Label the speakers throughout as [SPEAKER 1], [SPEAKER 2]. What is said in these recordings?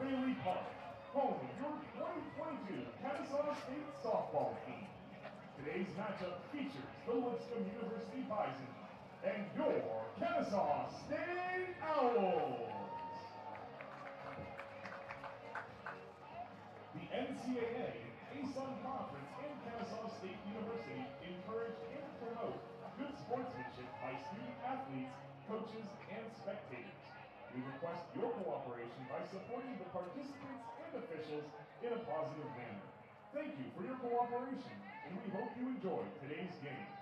[SPEAKER 1] Fraley Park, home of your 2022 Kennesaw State softball team. Today's matchup features the Lipscomb University Bison and your Kennesaw State Owls. The NCAA, ASUN Conference, and Kennesaw State University encourage and promote good sportsmanship by student athletes, coaches, and spectators. We request your cooperation by supporting the participants and officials in a positive manner. Thank you for your cooperation, and we hope you enjoy today's game.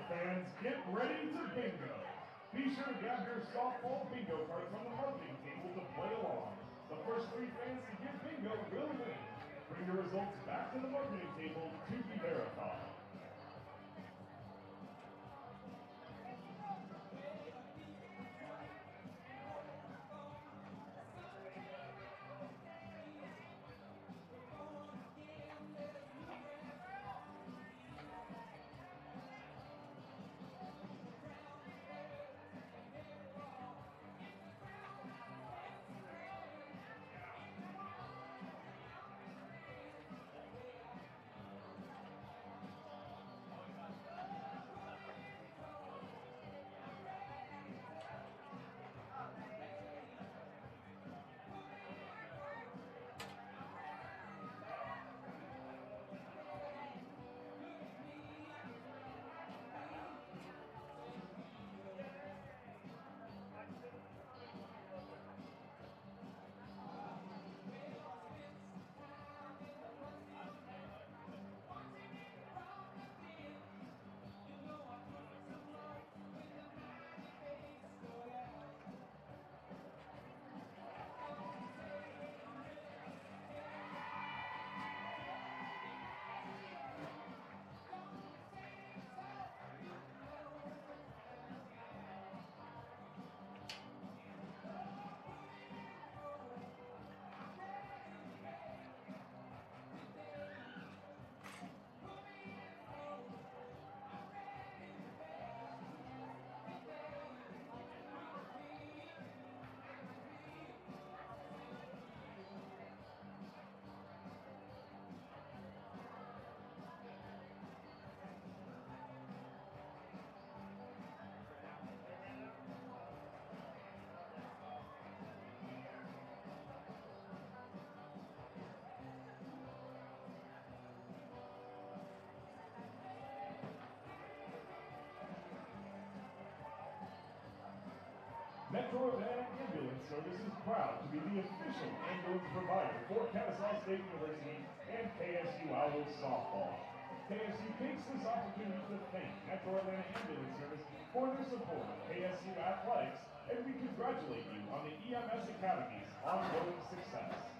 [SPEAKER 1] Fans, get ready to bingo. Be sure to grab your softball bingo cards on the marketing table to play along. The first 3 fans to get bingo will win. Bring your results back to the marketing table to be verified. Metro Atlanta Ambulance Service is proud to be the official ambulance provider for Kennesaw State University and KSU Owls softball. KSU takes this opportunity to thank Metro Atlanta Ambulance Service for their support of KSU athletics, and we congratulate you on the EMS Academy's ongoing success.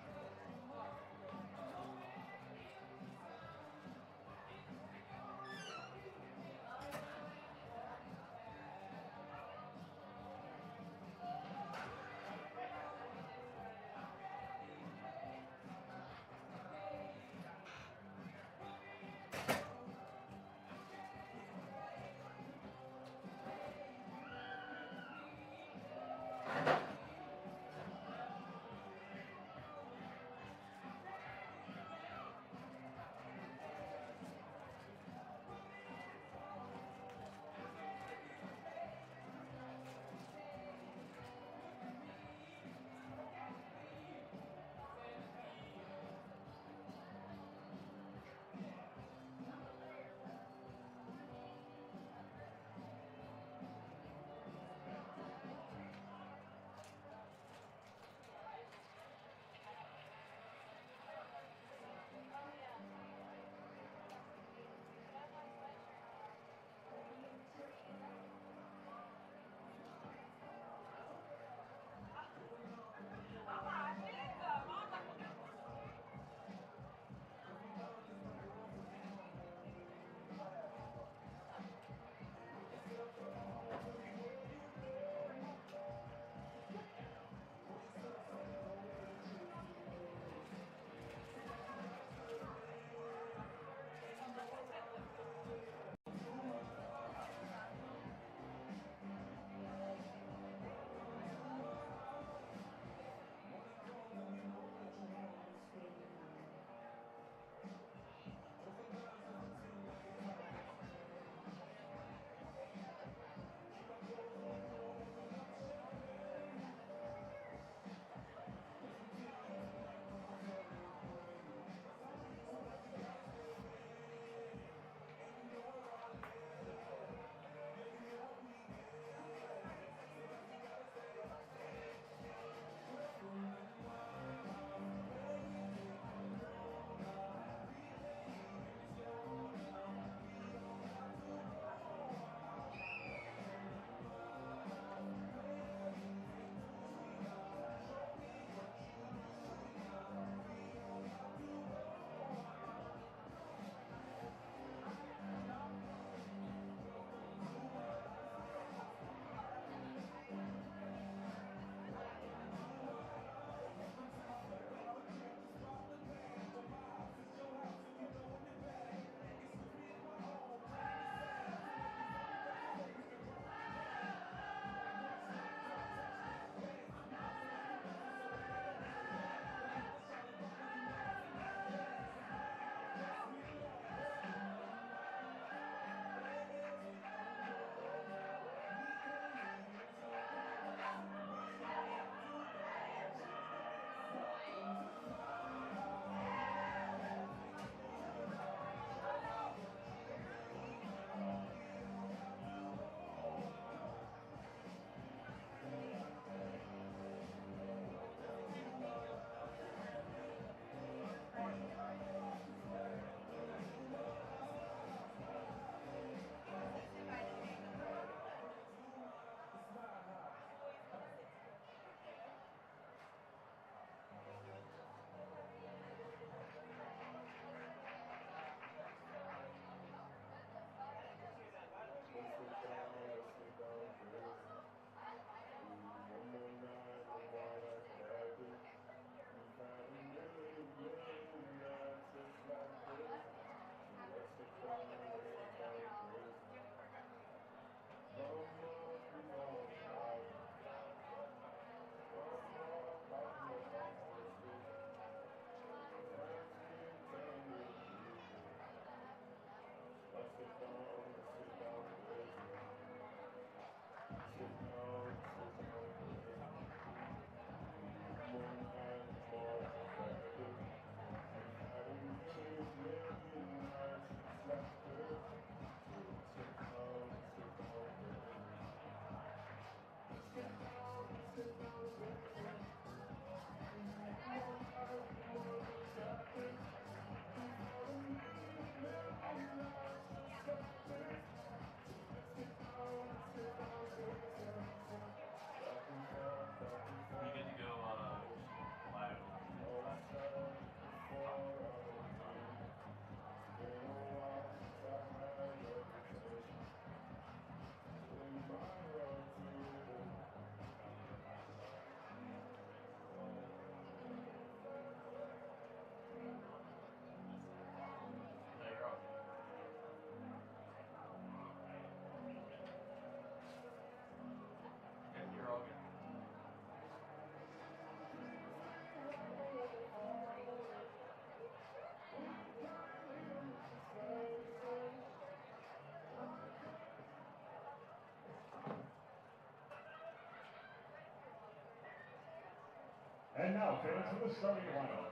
[SPEAKER 1] now, fans, for the starting lineups.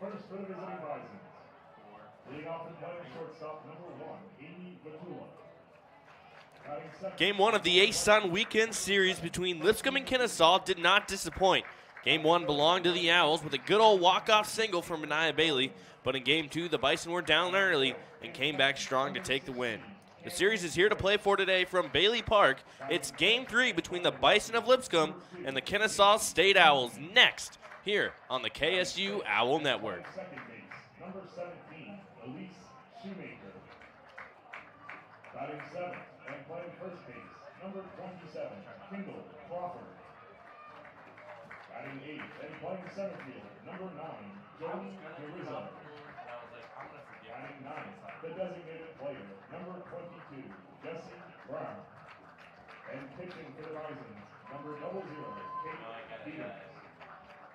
[SPEAKER 1] First for the visiting Bisons. Leading off and playing shortstop, number 1, Amy Vatula.
[SPEAKER 2] Game 1 of the A-Sun weekend series between Lipscomb and Kennesaw did not disappoint. Game 1 belonged to the Owls with a good old walk-off single from Mania Bailey, but in Game 2, the Bison were down early and came back strong to take the win. The series is here to play for today from Bailey Park. It's Game 3 between the Bison of Lipscomb and the Kennesaw State Owls next here on the KSU Owl Network.
[SPEAKER 1] Second base, number 17, Elise Shoemaker. Batting 7th and playing first base, number 27, Kendall Crawford. Batting 8th and playing center field, number 9, Jody Rizzo. Batting 9th, the designated player, number 22, Jesse Brown. And pitching for the Bisons, number 00, Kate Peters.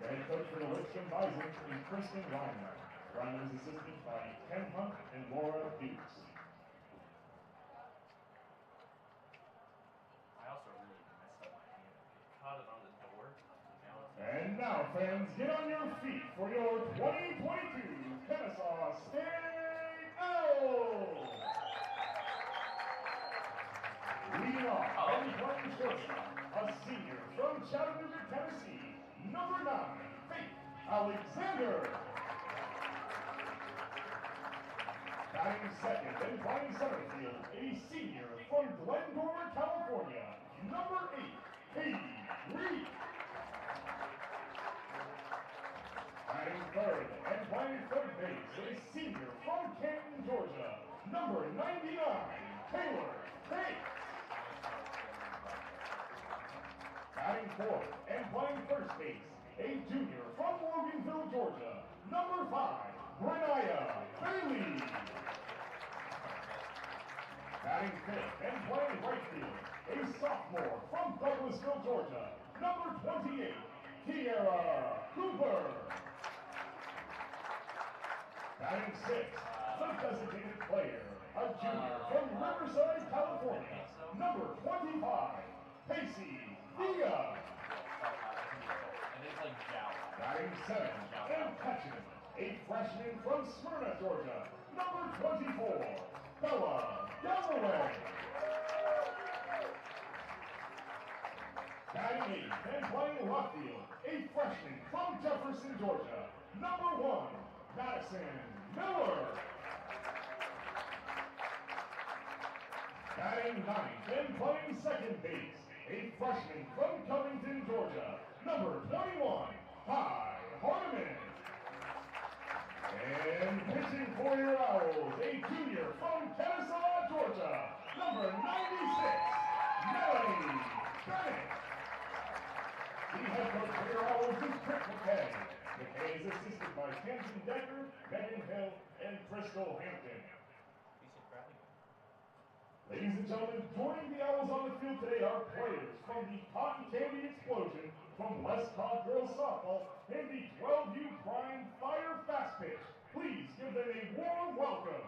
[SPEAKER 1] The head coach for the Lipscomb Bisons is Kristen Reiner. Reiner is assisted by Ken Hunt and Laura Dukes. And now, fans, get on your feet for your 2022 Kennesaw State Owls! Leading off and playing shortstop, a senior from Chattanooga, Tennessee, number 9, Faith Alexander. Batting second and playing center field, a senior from Glendora, California, number 8, Katie Reed. Batting third and playing third base, a senior from Canton, Georgia, number 99, Taylor Bates. Batting fourth and playing first base, a junior from Loganville, Georgia, number 5, Brenaya Bailey. Batting fifth and playing right field, a sophomore from Douglasville, Georgia, number 28, Kiara Cooper. Batting sixth, the designated player, a junior from Riverside, California, number 25, Pacey Dia. Batting seventh and catching it, a freshman from Smyrna, Georgia, number 24, Bella Galloway. Batting eighth and playing left field, a freshman from Jefferson, Georgia, number 1, Madison Miller. Batting ninth and playing second base, a freshman from Covington, Georgia, number 21, Ty Hardiman. And pitching for your Owls, a junior from Kennesaw, Georgia, number 96, Melanie Bennett. The head coach for your Owls is Rick McKay. McKay is assisted by Kenton Decker, Megan Hill, and Crystal Hampton. Ladies and gentlemen, joining the Owls on the field today are players from the Cotton Candy Explosion, from West Cobb Girls Softball, and the 12U Prime Fire Fast Pitch. Please give them a warm welcome.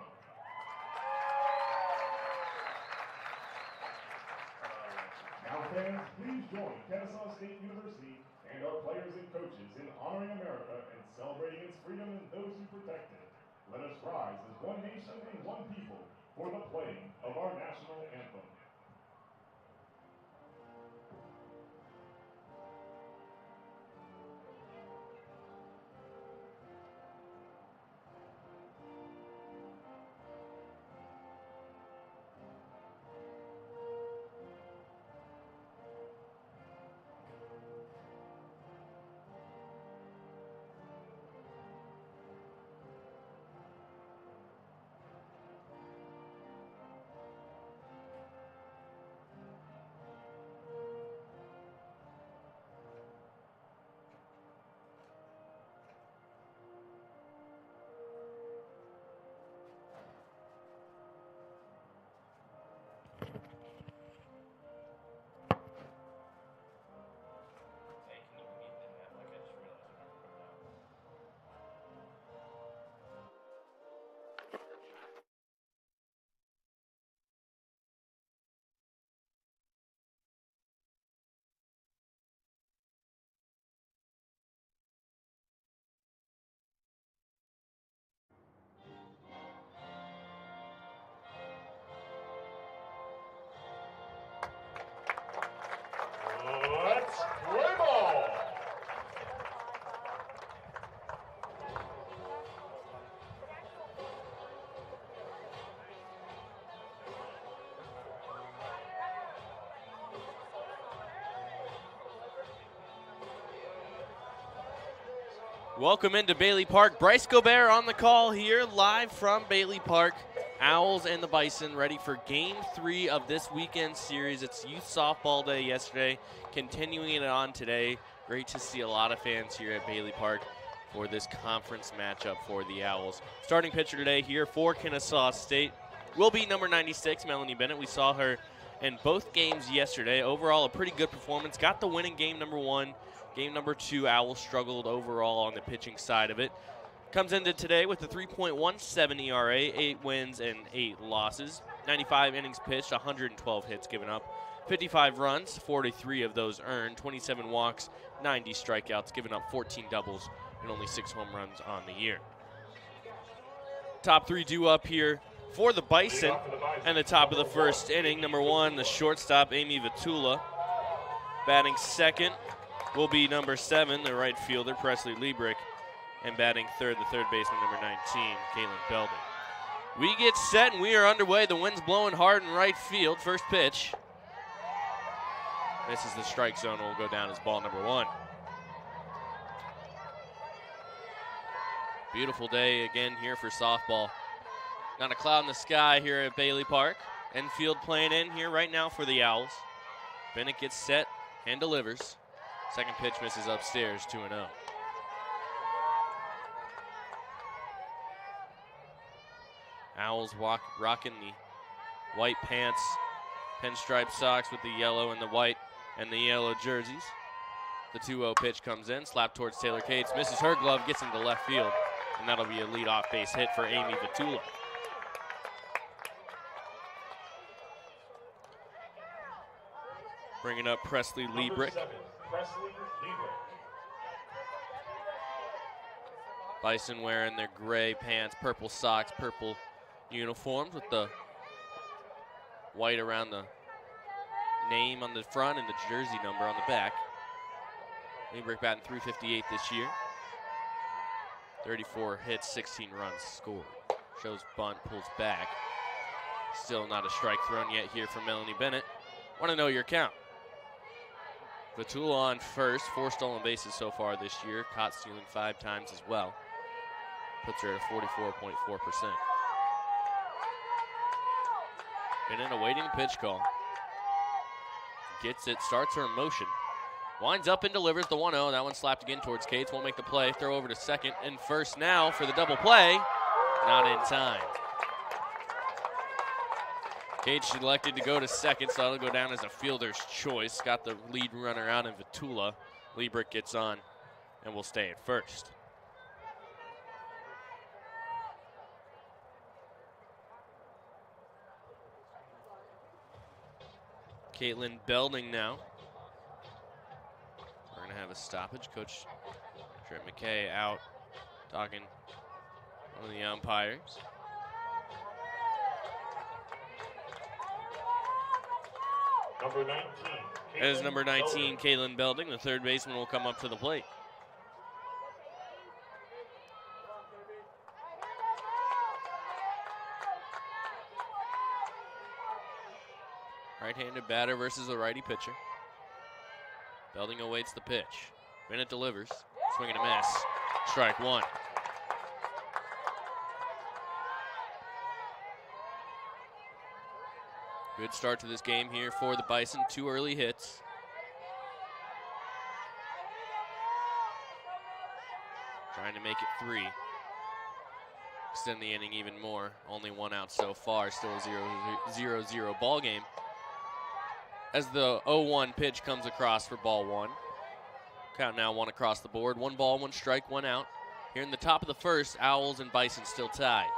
[SPEAKER 1] Now, fans, please join Kennesaw State University and our players and coaches in honoring America and celebrating its freedom and those who protect it. Let us rise as one nation and one people for the playing of our national anthem.
[SPEAKER 2] Welcome into Bailey Park. Bryce Gobert on the call here, live from Bailey Park. Owls and the Bison ready for Game 3 of this weekend series. It's Youth Softball Day yesterday, continuing it on today. Great to see a lot of fans here at Bailey Park for this conference matchup for the Owls. Starting pitcher today here for Kennesaw State will be number 96, Melanie Bennett. We saw her in both games yesterday. Overall, a pretty good performance. Got the win in game number 1. Game number 2, Owls struggled overall on the pitching side of it. Comes into today with a 3.17 ERA, 8 wins and 8 losses. 95 innings pitched, 112 hits given up. 55 runs, 43 of those earned. 27 walks, 90 strikeouts, given up 14 doubles and only 6 home runs on the year. Top 3 due up here for the Bison. And the top of the first inning, number 1, the shortstop, Amy Vitula. Batting second will be number 7, the right fielder, Presley Liebrick. And batting third, the third baseman, number 19, Caitlin Belding. We get set and we are underway. The wind's blowing hard in right field. First pitch. This is the strike zone. Will go down as ball number 1. Beautiful day again here for softball. Not a cloud in the sky here at Bailey Park. Infield playing in here right now for the Owls. Bennett gets set and delivers. Second pitch misses upstairs, 2-0. Owls rocking the white pants, pinstripe socks with the yellow and the white and the yellow jerseys. The 2-0 pitch comes in, slap towards Taylor Cates, misses her glove, gets into left field, and that'll be a leadoff base hit for Amy Vitula. Bringing up Presley Liebrick. Bison wearing their gray pants, purple socks, purple uniforms with the white around the name on the front and the jersey number on the back. Liebrick batting .358 this year. 34 hits, 16 runs scored. Shows bunt, pulls back. Still not a strike thrown yet here for Melanie Bennett. Want to know your count. Vitula on first, 4 stolen bases so far this year. Caught stealing 5 times as well. Puts her at a 44.4%. Bennett awaiting the pitch call. Gets it, starts her in motion. Winds up and delivers the 1-0. That one slapped again towards Cates. Won't make the play. Throw over to second and first now for the double play. Not in time. Cates elected to go to second, so that'll go down as a fielder's choice. Got the lead runner out in Vitula. Liebrick gets on and will stay at first. Caitlin Belding now. We're going to have a stoppage. Coach Trent McKay out talking to one of the umpires.
[SPEAKER 1] Number 19.
[SPEAKER 2] As number 19, Caitlin Belding, the third baseman, will come up to the plate. Right-handed batter versus a righty pitcher. Belding awaits the pitch. Bennett delivers. Swing and a miss. Strike 1. Good start to this game here for the Bison. 2 early hits. Trying to make it 3. Extend the inning even more. Only 1 out so far. Still a 0-0 ball game. As the 0-1 pitch comes across for ball 1. Count now 1 across the board. 1 ball, 1 strike, 1 out. Here in the top of the first, Owls and Bison still tied.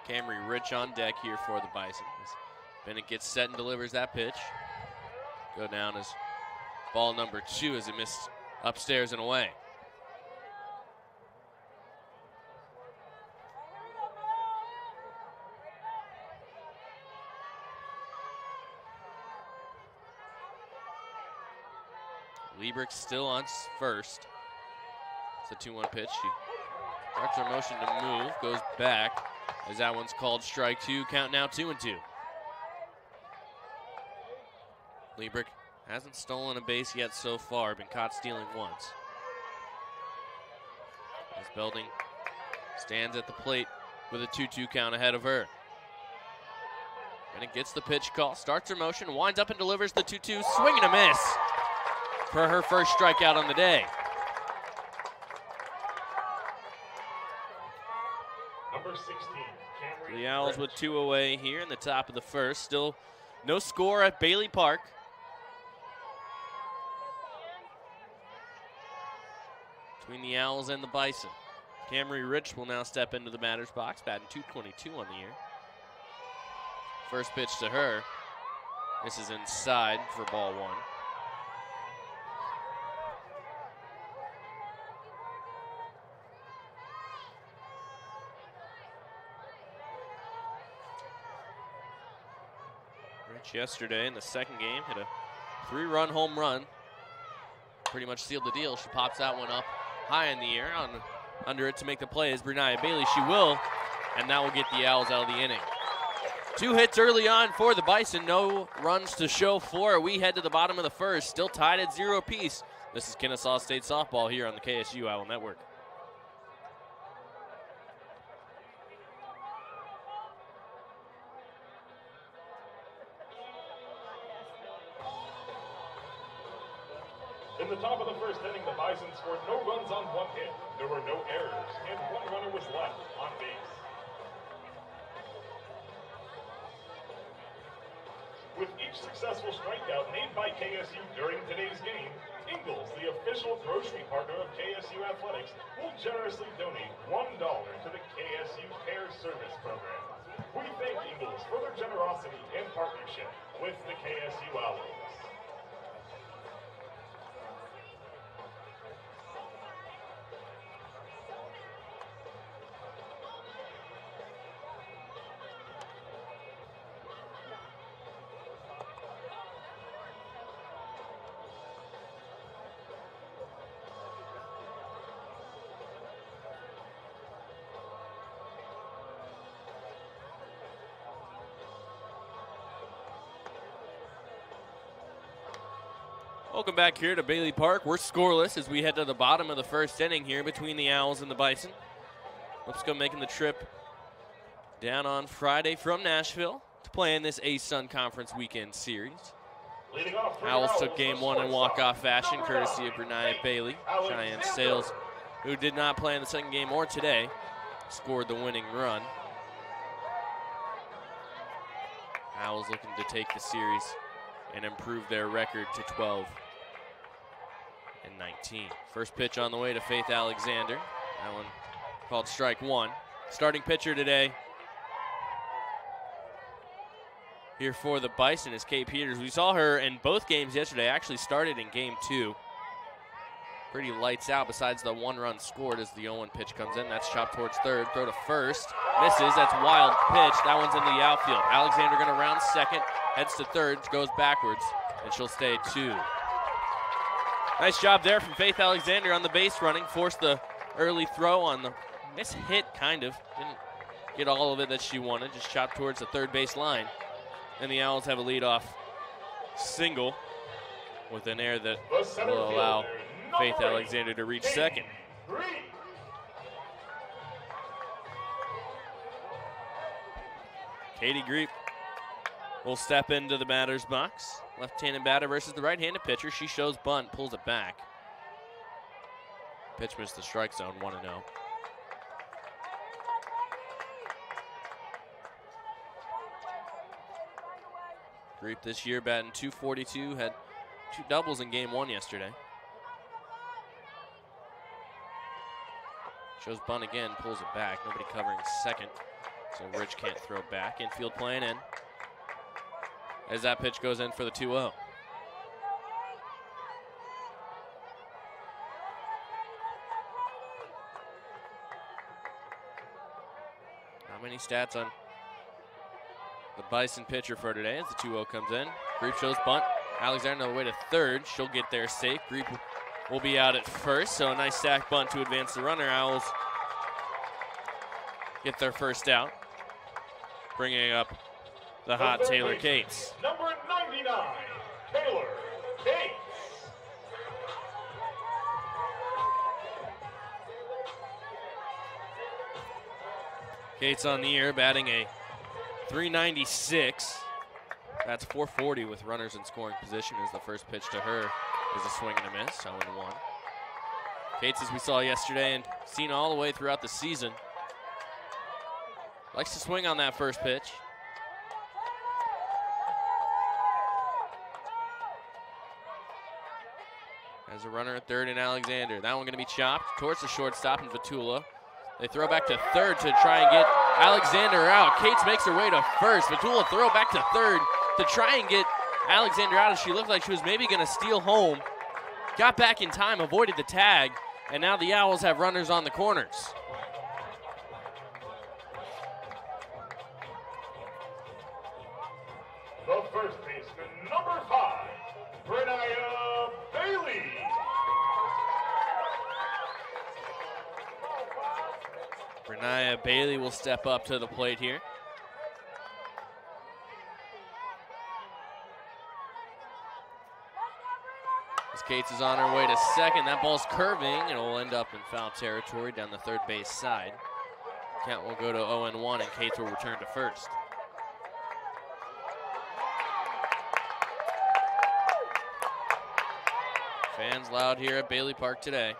[SPEAKER 2] Camry Rich on deck here for the Bison. As Bennett gets set and delivers that pitch. Go down as ball number 2 as it missed upstairs and away. Liebrick still on first. It's a 2-1 pitch. She starts her motion to move, goes back as that one's called strike 2. Count now 2-2. Liebrick Hasn't stolen a base yet so far, been caught stealing once. As Belding stands at the plate with a 2-2 count ahead of her. And it gets the pitch call, starts her motion, winds up and delivers the 2-2, swing and a miss for her first strikeout on the day.
[SPEAKER 1] Number 16, Camry.
[SPEAKER 2] The Owls with 2 away here in the top of the first. Still no score at Bailey Park. Between the Owls and the Bison. Camry Rich will now step into the batter's box, batting .222 on the year. First pitch to her. This is inside for ball 1. Rich yesterday in the second game hit a 3-run home run. Pretty much sealed the deal. She pops that one up high in the air. Under it to make the play is Brianna Bailey. She will, and that will get the Owls out of the inning. 2 hits early on for the Bison. No runs to show for it. We head to the bottom of the first. Still tied at 0 apiece. This is Kennesaw State softball here on the KSU Owl Network.
[SPEAKER 1] In the top of the first inning, the Bison scored no runs on 1 hit. There were no errors, and 1 runner was left on base. With each successful strikeout made by KSU during today's game, Ingles, the official grocery partner of KSU Athletics, will generously donate $1 to the KSU Care Service Program. We thank Ingles for their generosity and partnership with the KSU Owls.
[SPEAKER 2] Welcome back here to Bailey Park. We're scoreless as we head to the bottom of the first inning here between the Owls and the Bison. Lipscomb making the trip down on Friday from Nashville to play in this A-Sun Conference Weekend Series. Owls took game 1 in walk-off fashion, courtesy of Brianna Bailey. Cheyenne Sales, who did not play in the second game or today, scored the winning run. Owls looking to take the series and improve their record to 12-19. First pitch on the way to Faith Alexander. That one called strike 1. Starting pitcher today here for the Bison is Kay Peters. We saw her in both games yesterday. Actually started in game 2. Pretty lights out besides the 1 run scored as the 0-1 pitch comes in. That's chopped towards third. Throw to first. Misses. That's wild pitch. That one's in the outfield. Alexander going to round second. Heads to third. Goes backwards. And she'll stay 2. Nice job there from Faith Alexander on the base running. Forced the early throw on the hit, kind of. Didn't get all of it that she wanted. Just chopped towards the third base line. And the Owls have a leadoff single with an air that will allow Faith Alexander to reach second. Katie Greep will step into the batter's box. Left-handed batter versus the right-handed pitcher. She shows bunt, pulls it back. Pitch missed the strike zone, 1-0. Greep this year batting .242, had 2 doubles in game 1 yesterday. Shows bunt again, pulls it back. Nobody covering second, so Rich can't throw back. Infield playing in as that pitch goes in for the 2-0. Not many stats on the Bison pitcher for today as the 2-0 comes in. Greep shows bunt. Alexander on the way to third. She'll get there safe. Greep will be out at first, so a nice sack bunt to advance the runner. Owls get their first out, bringing up the hot Taylor Cates.
[SPEAKER 1] Number 99, Taylor Cates.
[SPEAKER 2] Cates on the year, batting a .396. That's .440 with runners in scoring position as the first pitch to her is a swing and a miss, 0-1. Cates, as we saw yesterday and seen all the way throughout the season, likes to swing on that first pitch. As a runner at third in Alexander. That one going to be chopped towards the shortstop in Vitula. They throw back to third to try and get Alexander out. Cates makes her way to first. Vitula throw back to third to try and get Alexander out as she looked like she was maybe going to steal home. Got back in time, avoided the tag, and now the Owls have runners on the corners.
[SPEAKER 1] The first baseman, number 5, Brenaya Bailey.
[SPEAKER 2] Brenaya Bailey will step up to the plate here. As Cates is on her way to second, that ball's curving and it'll end up in foul territory down the third base side. Count will go to 0-1 and Cates will return to first. Fans loud here at Bailey Park today.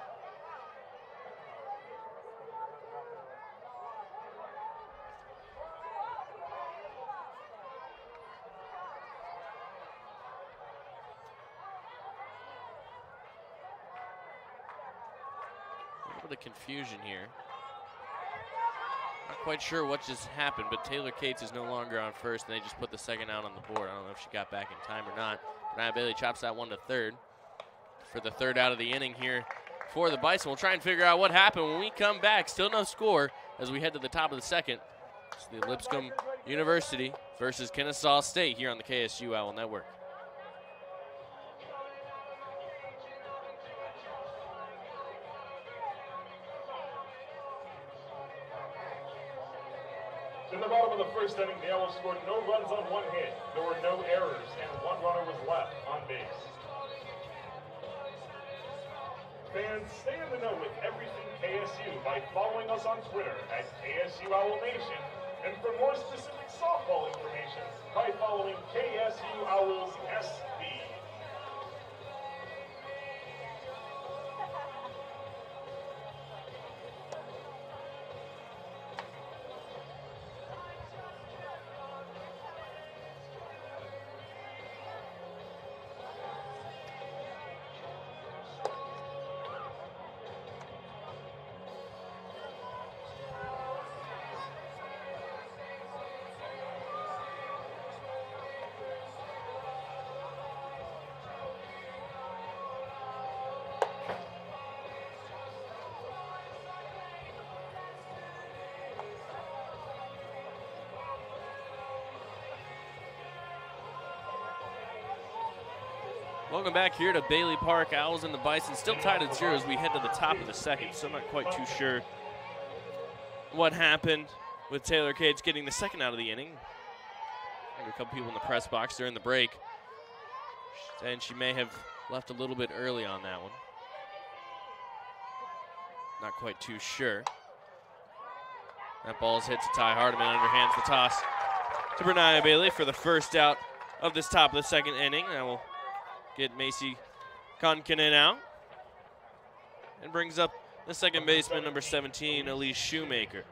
[SPEAKER 2] A little bit of confusion here. Not quite sure what just happened, but Taylor Cates is no longer on first, and they just put the second out on the board. I don't know if she got back in time or not. Brenaya Bailey chops that one to third for the third out of the inning here for the Bison. We'll try and figure out what happened when we come back. Still no score as we head to the top of the second. It's the Lipscomb University versus Kennesaw State here on the KSU Owl Network.
[SPEAKER 1] In the bottom of the first inning, the Owls scored no runs on one hit. There were no errors, and one runner was left on base. Fans, stay in the know with everything KSU by following us on Twitter at KSU Owl Nation, and for more specific softball information by following KSU Owls SB.
[SPEAKER 2] Welcome back here to Bailey Park. Owls and the Bison still tied at 0 as we head to the top of the second. Still not quite too sure what happened with Taylor Cates getting the second out of the inning. Maybe a couple people in the press box during the break, and she may have left a little bit early on that one. Not quite too sure. That ball is hit to Ty Hardiman, underhands the toss to Brenaya Bailey for the first out of this top of the second inning. That will get Macy Konkinen out and brings up the second baseman, number 17, Elise Shoemaker.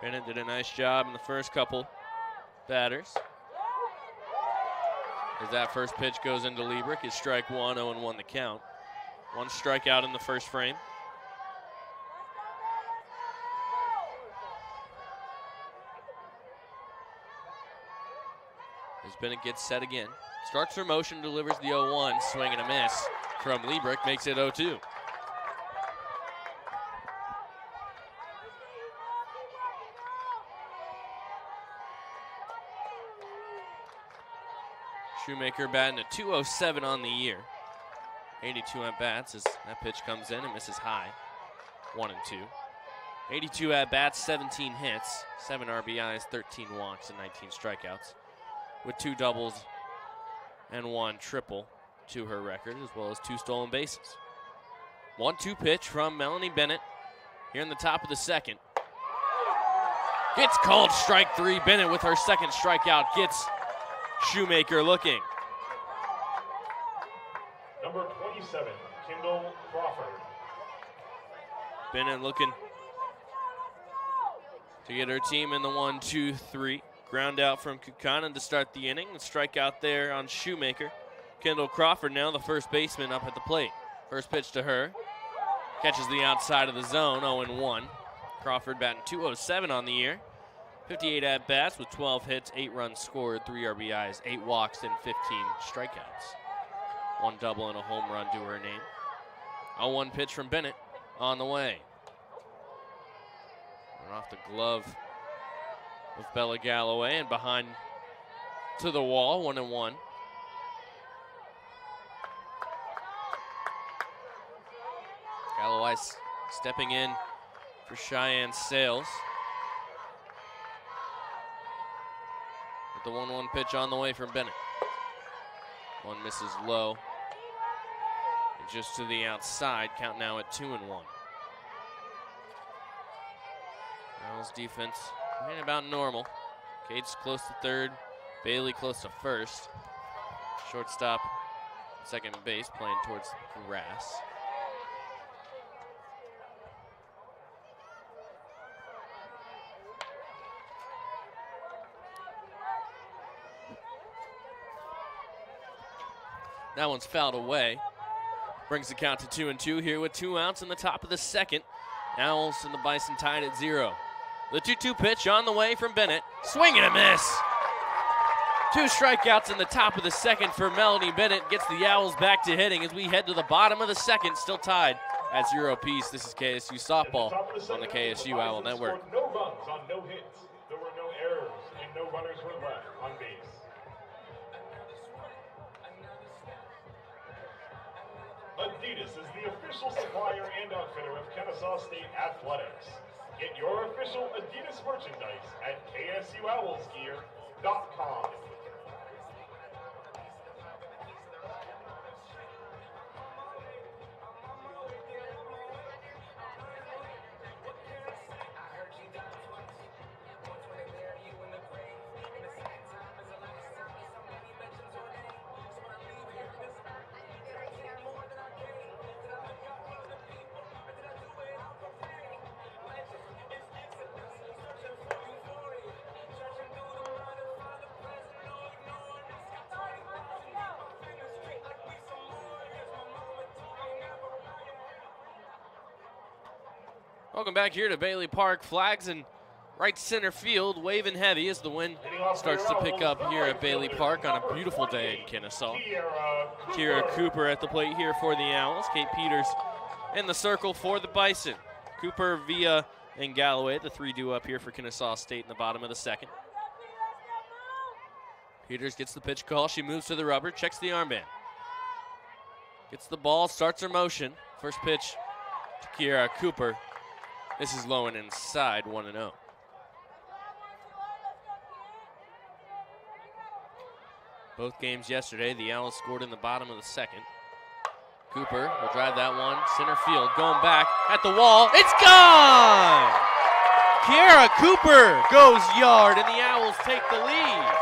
[SPEAKER 2] Bennett did a nice job in the first couple batters. As that first pitch goes into Liebrick, it's strike one, 0-1 the count. One strikeout in the first frame. As Bennett gets set again. Starts her motion, delivers the 0-1, swing and a miss from Liebrick, makes it 0-2. Shoemaker batting a .207 on the year. 82 at bats as that pitch comes in and misses high. 1-2. 82 at-bats, 17 hits, 7 RBIs, 13 walks, and 19 strikeouts, with 2 doubles and 1 triple to her record, as well as 2 stolen bases. 1-2 pitch from Melanie Bennett here in the top of the second. It's called strike 3. Bennett with her second strikeout gets Shoemaker looking.
[SPEAKER 1] Number 27, Kendall Crawford.
[SPEAKER 2] Bennett looking to get her team in the 1-2-3. Ground out from Kukkonen to start the inning. The strikeout there on Shoemaker. Kendall Crawford now the first baseman up at the plate. First pitch to her. Catches the outside of the zone, 0-1. Crawford batting .207 on the year. 58 at-bats with 12 hits, 8 runs scored, 3 RBIs, 8 walks, and 15 strikeouts. 1 double and a home run to her name. 0-1 pitch from Bennett on the way. And off the glove of Bella Galloway and behind to the wall, 1-1. Galloway stepping in for Cheyenne Sales. With the 1-1 pitch on the way from Bennett. One misses low. And just to the outside, count now at 2-1. Owls defense playing about normal. Cates close to third, Bailey close to first. Shortstop, second base playing towards the grass. That one's fouled away. Brings the count to 2-2 here with 2 outs in the top of the second. Owls and the Bison tied at 0. The 2-2 pitch on the way from Bennett. Swing and a miss. 2 strikeouts in the top of the second for Melanie Bennett. Gets the Owls back to hitting as we head to the bottom of the second. Still tied at 0 apiece. This is KSU softball on the KSU Owl Network.
[SPEAKER 1] No runs on no hits. There were no errors and no runners were left on base. Adidas is the official supplier and outfitter of Kennesaw State Athletics. Get your official Adidas merchandise at KSUOwlsgear.com.
[SPEAKER 2] Welcome back here to Bailey Park. Flags in right center field, waving heavy as the wind starts to pick up here at Bailey Park on a beautiful day in Kennesaw. Kira Cooper at the plate here for the Owls. Kate Peters in the circle for the Bison. Cooper, Villa, and Galloway, the 3 do up here for Kennesaw State in the bottom of the second. Peters gets the pitch call. She moves to the rubber, checks the armband. Gets the ball, starts her motion. First pitch to Kira Cooper. This is low and inside, 1-0. Both games yesterday, the Owls scored in the bottom of the second. Cooper will drive that one, center field, going back at the wall. It's gone! Kiara Cooper goes yard, and the Owls take the lead.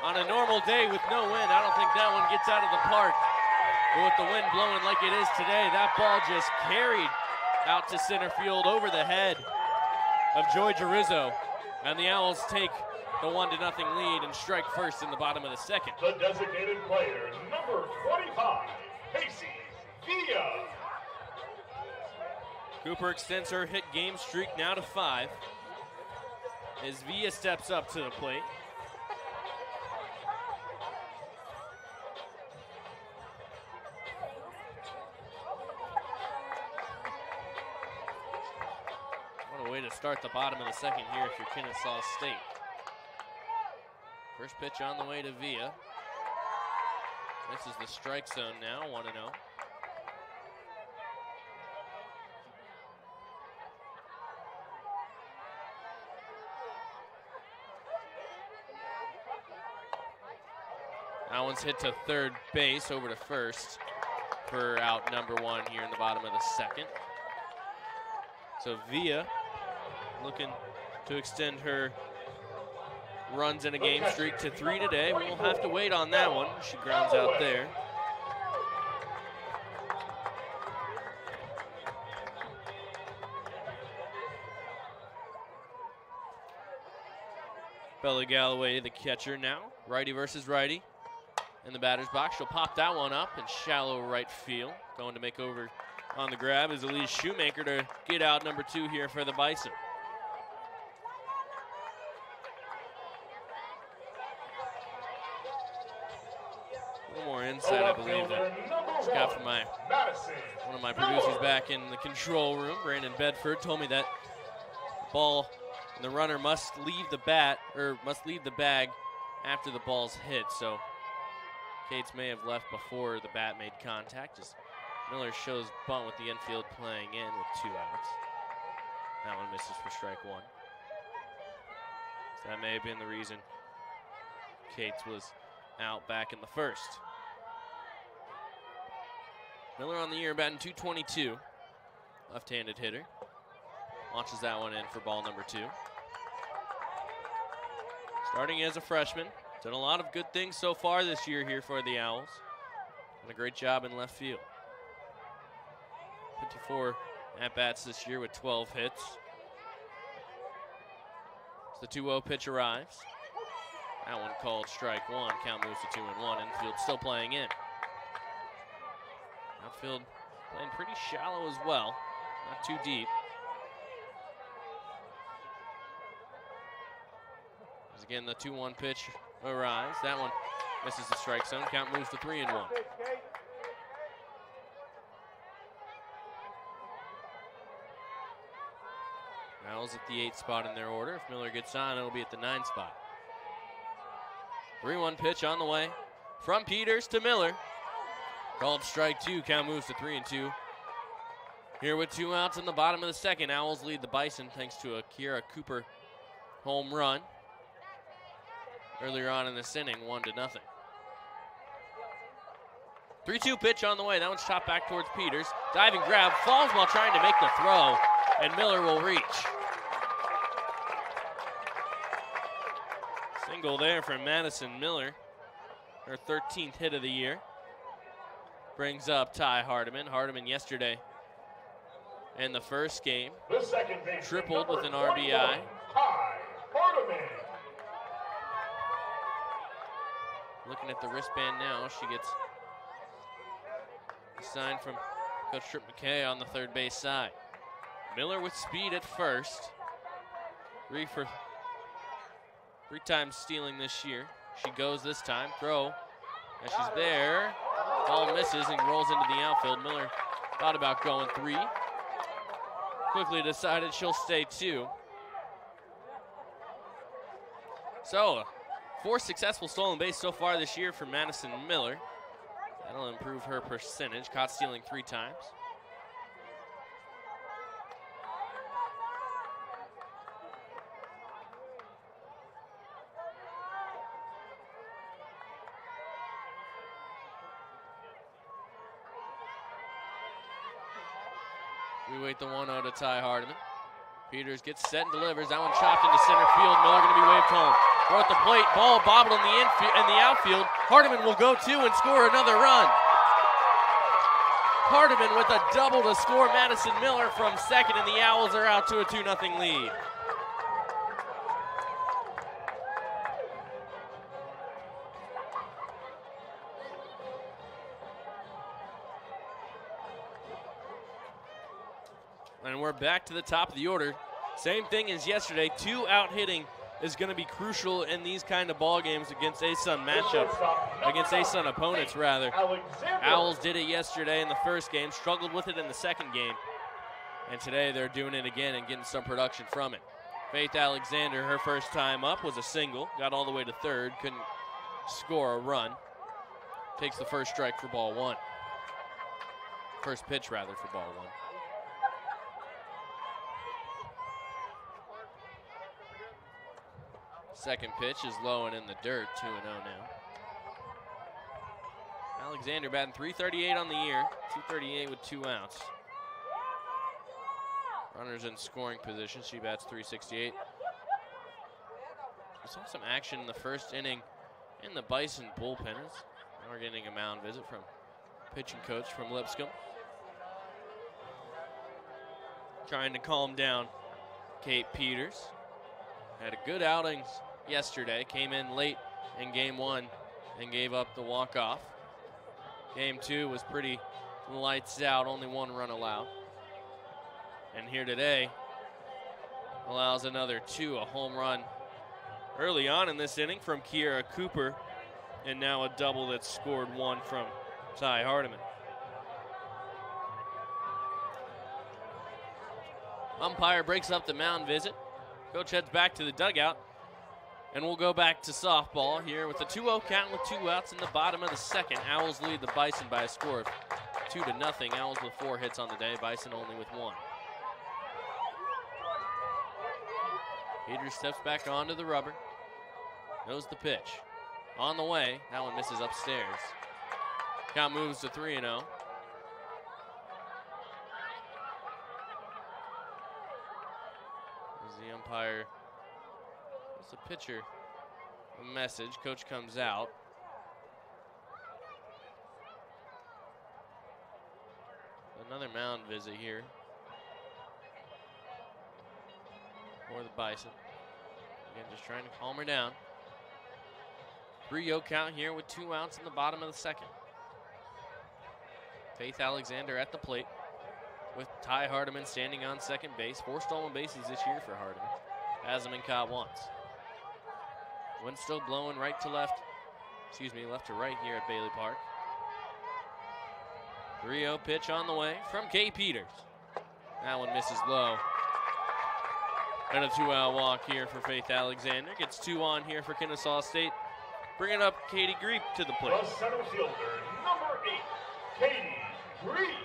[SPEAKER 2] On a normal day with no wind, I don't think that one gets out of the park. But with the wind blowing like it is today, that ball just carried out to center field over the head of Joy Rizzo. And the Owls take the 1-0 lead and strike first in the bottom of the second.
[SPEAKER 1] The designated player, number 25, Casey Villa.
[SPEAKER 2] Cooper extends her hit game streak now to 5 as Villa steps up to the plate. Way to start the bottom of the second here if you're Kennesaw State. First pitch on the way to Villa. This is the strike zone now, 1-0. That one's hit to third base, over to first for out number 1 here in the bottom of the second. So Villa looking to extend her runs in a game streak to 3 today. We'll have to wait on that one. She grounds out there. Bella Galloway, the catcher now. Righty versus righty in the batter's box. She'll pop that one up in shallow right field. Going to make over on the grab is Elise Shoemaker to get out number 2 here for the Bison. A little more insight, I believe, that I got from one of my producers back in the control room. Brandon Bedford told me that the ball and the runner must leave the bag after the ball's hit. So Cates may have left before the bat made contact, as Miller shows bunt with the infield playing in with 2 outs. That one misses for strike 1. So that may have been the reason Cates was out back in the first. Miller on the year batting .222. Left-handed hitter. Launches that one in for ball number 2. Starting as a freshman. Done a lot of good things so far this year here for the Owls. Done a great job in left field. 54 at-bats this year with 12 hits. As the 2-0 pitch arrives. That one called strike 1. Count moves to 2-1. Infield still playing in. Outfield playing pretty shallow as well. Not too deep. As again, the 2-1 pitch arrives. That one misses the strike zone. Count moves to 3-1. Owls at the 8 spot in their order. If Miller gets on, it'll be at the 9 spot. 3-1 pitch on the way from Peters to Miller. Called strike 2. Count moves to 3-2. Here with 2 outs in the bottom of the second. Owls lead the Bison thanks to a Kiera Cooper home run earlier on in this inning, 1-0. 3-2 pitch on the way. That one's chopped back towards Peters. Diving grab, falls while trying to make the throw, and Miller will reach. Single there from Madison Miller. Her 13th hit of the year. Brings up Ty Hardiman. Hardiman yesterday in the first game tripled with an RBI. Looking at the wristband now, she gets a sign from Coach Trip McKay on the third base side. Miller with speed at first. 3 times stealing this year. She goes this time. Throw as she's there. Ball misses and rolls into the outfield. Miller thought about going 3. Quickly decided she'll stay 2. So, 4 successful stolen base so far this year for Madison Miller. That'll improve her percentage. Caught stealing 3 times. We wait the 1-0 to Ty Hardiman. Peters gets set and delivers. That one chopped into center field. Miller going to be waved home. Throw at the plate. Ball bobbled in the outfield. Hardiman will go 2 and score another run. Hardiman with a double to score Madison Miller from second, and the Owls are out to a 2-0 lead. And we're back to the top of the order. Same thing as yesterday. 2 out hitting is going to be crucial in these kind of ball games against ASUN matchups, against ASUN opponents rather. Owls did it yesterday in the first game, struggled with it in the second game, and today they're doing it again and getting some production from it. Faith Alexander, her first time up was a single, got all the way to third, couldn't score a run. Takes the first strike for ball one. First pitch, rather, for ball one. Second pitch is low and in the dirt, 2-0 now. Alexander batting .338 on the year, 238 with 2 outs. Runners in scoring position, she bats .368. We saw some action in the first inning in the Bison bullpen. Now we're getting a mound visit from pitching coach from Lipscomb. Trying to calm down Kate Peters. Had a good outings yesterday. Came in late in game one and gave up the walk-off. Game two was pretty lights out, only 1 run allowed. And here today, allows another 2, a home run early on in this inning from Kiera Cooper, and now a double that scored 1 from Ty Hardiman. Umpire breaks up the mound visit. Coach heads back to the dugout, and we'll go back to softball here with a 2-0 count with 2 outs in the bottom of the second. Owls lead the Bison by a score of 2-0. Owls with 4 hits on the day, Bison only with 1. Peters steps back onto the rubber. Knows the pitch. On the way, that one misses upstairs. Count moves to 3-0. As the umpire gives the pitcher a message, coach comes out. Another mound visit here for the Bison. Again, just trying to calm her down. 3-0 count here with 2 outs in the bottom of the second. Faith Alexander at the plate with Ty Hardiman standing on second base. 4 stolen bases this year for Hardiman. Has them in caught once. Wind still blowing right to left. Excuse me, left to right here at Bailey Park. 3-0 pitch on the way from Kay Peters. That one misses low. And a 2-out walk here for Faith Alexander. Gets 2 on here for Kennesaw State. Bringing up Katie Greep to the plate.
[SPEAKER 1] The center fielder, number 8, Katie Greep.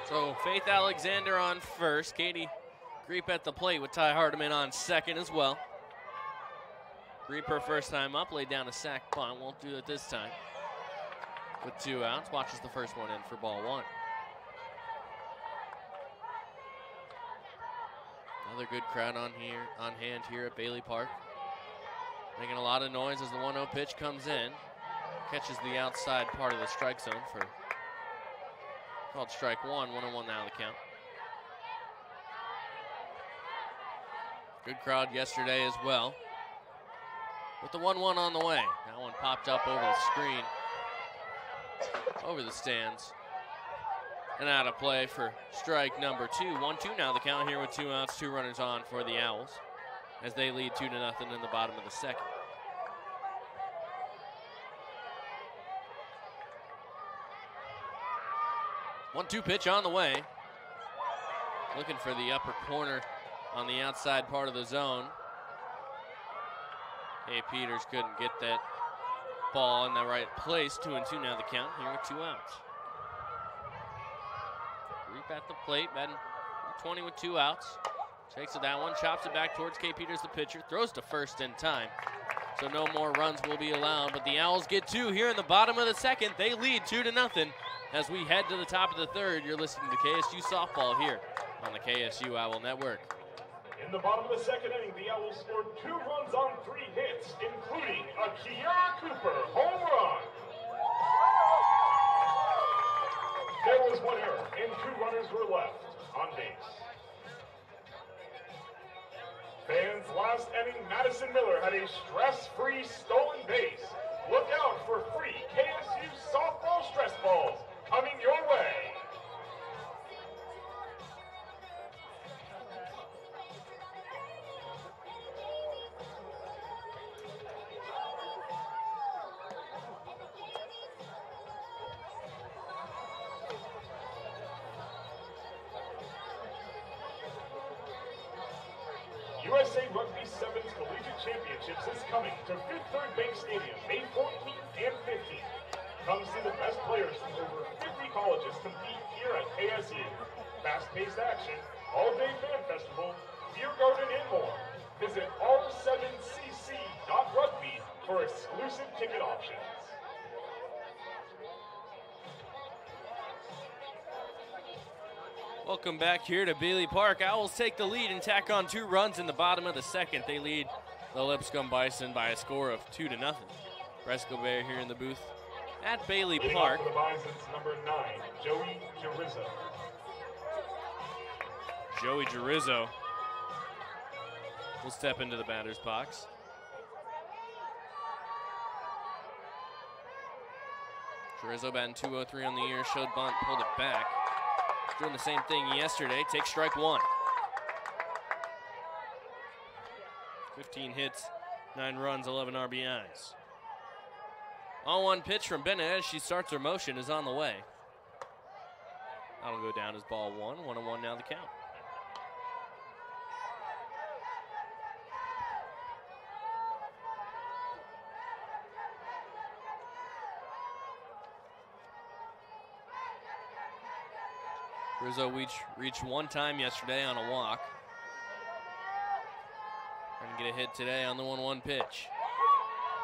[SPEAKER 2] So Faith Alexander on first. Katie Greep at the plate with Ty Hardiman on second as well. Greep her first time up, laid down a sac bunt. Won't do it this time. With 2 outs, watches the first one in for ball 1. Another good crowd on hand here at Bailey Park. Making a lot of noise as the 1-0 pitch comes in. Catches the outside part of the strike zone for called strike 1. 1-1 now the count. Good crowd yesterday as well. With the 1-1 on the way. That one popped up over the screen. Over the stands. And out of play for strike number 2. 1-2 now the count here with 2 outs, 2 runners on for the Owls as they lead 2-0 in the bottom of the second. One-two pitch on the way. Looking for the upper corner on the outside part of the zone. Kay Peters couldn't get that ball in the right place. 2-2 now the count here with 2 outs. Greep at the plate, batting 20 with 2 outs. Takes it that one, chops it back towards Kay Peters, the pitcher. Throws to first in time. So no more runs will be allowed, but the Owls get 2 here in the bottom of the second. They lead 2-0 as we head to the top of the third. You're listening to KSU Softball here on the KSU Owl Network.
[SPEAKER 1] In the bottom of the second inning, the Owls scored 2 runs on 3 hits, including a Kiera Cooper home run. There was 1 error, and 2 runners were left on base. Fans, last inning, Madison Miller had a stress-free stolen base. Look out for free KSU softball stress balls coming your way. USA Rugby 7's Collegiate Championships is coming to Fifth Third Bank Stadium May 14th and 15th. Come see the best players from over 50 colleges compete here at KSU. Fast-paced action, all-day fan festival, beer garden, and more. Visit r7cc.rugby for exclusive ticket options.
[SPEAKER 2] Welcome back here to Bailey Park. Owls take the lead and tack on 2 runs in the bottom of the second. They lead the Lipscomb Bison by a score of 2-0. Bresco Bear here in the booth at Bailey Park.
[SPEAKER 1] For the Bisons, number 9, Joey Girizzo.
[SPEAKER 2] Joey Girizzo will step into the batter's box. Girizzo batting .203 on the year, showed bunt, pulled it back. Doing the same thing yesterday, takes strike 1. 15 hits, 9 runs, 11 RBIs. 0-1 pitch from Bennett as she starts her motion is on the way. That'll go down as ball 1, 1-1 now the count. Rizzo reached 1 time yesterday on a walk. Trying to get a hit today on the 1-1 pitch.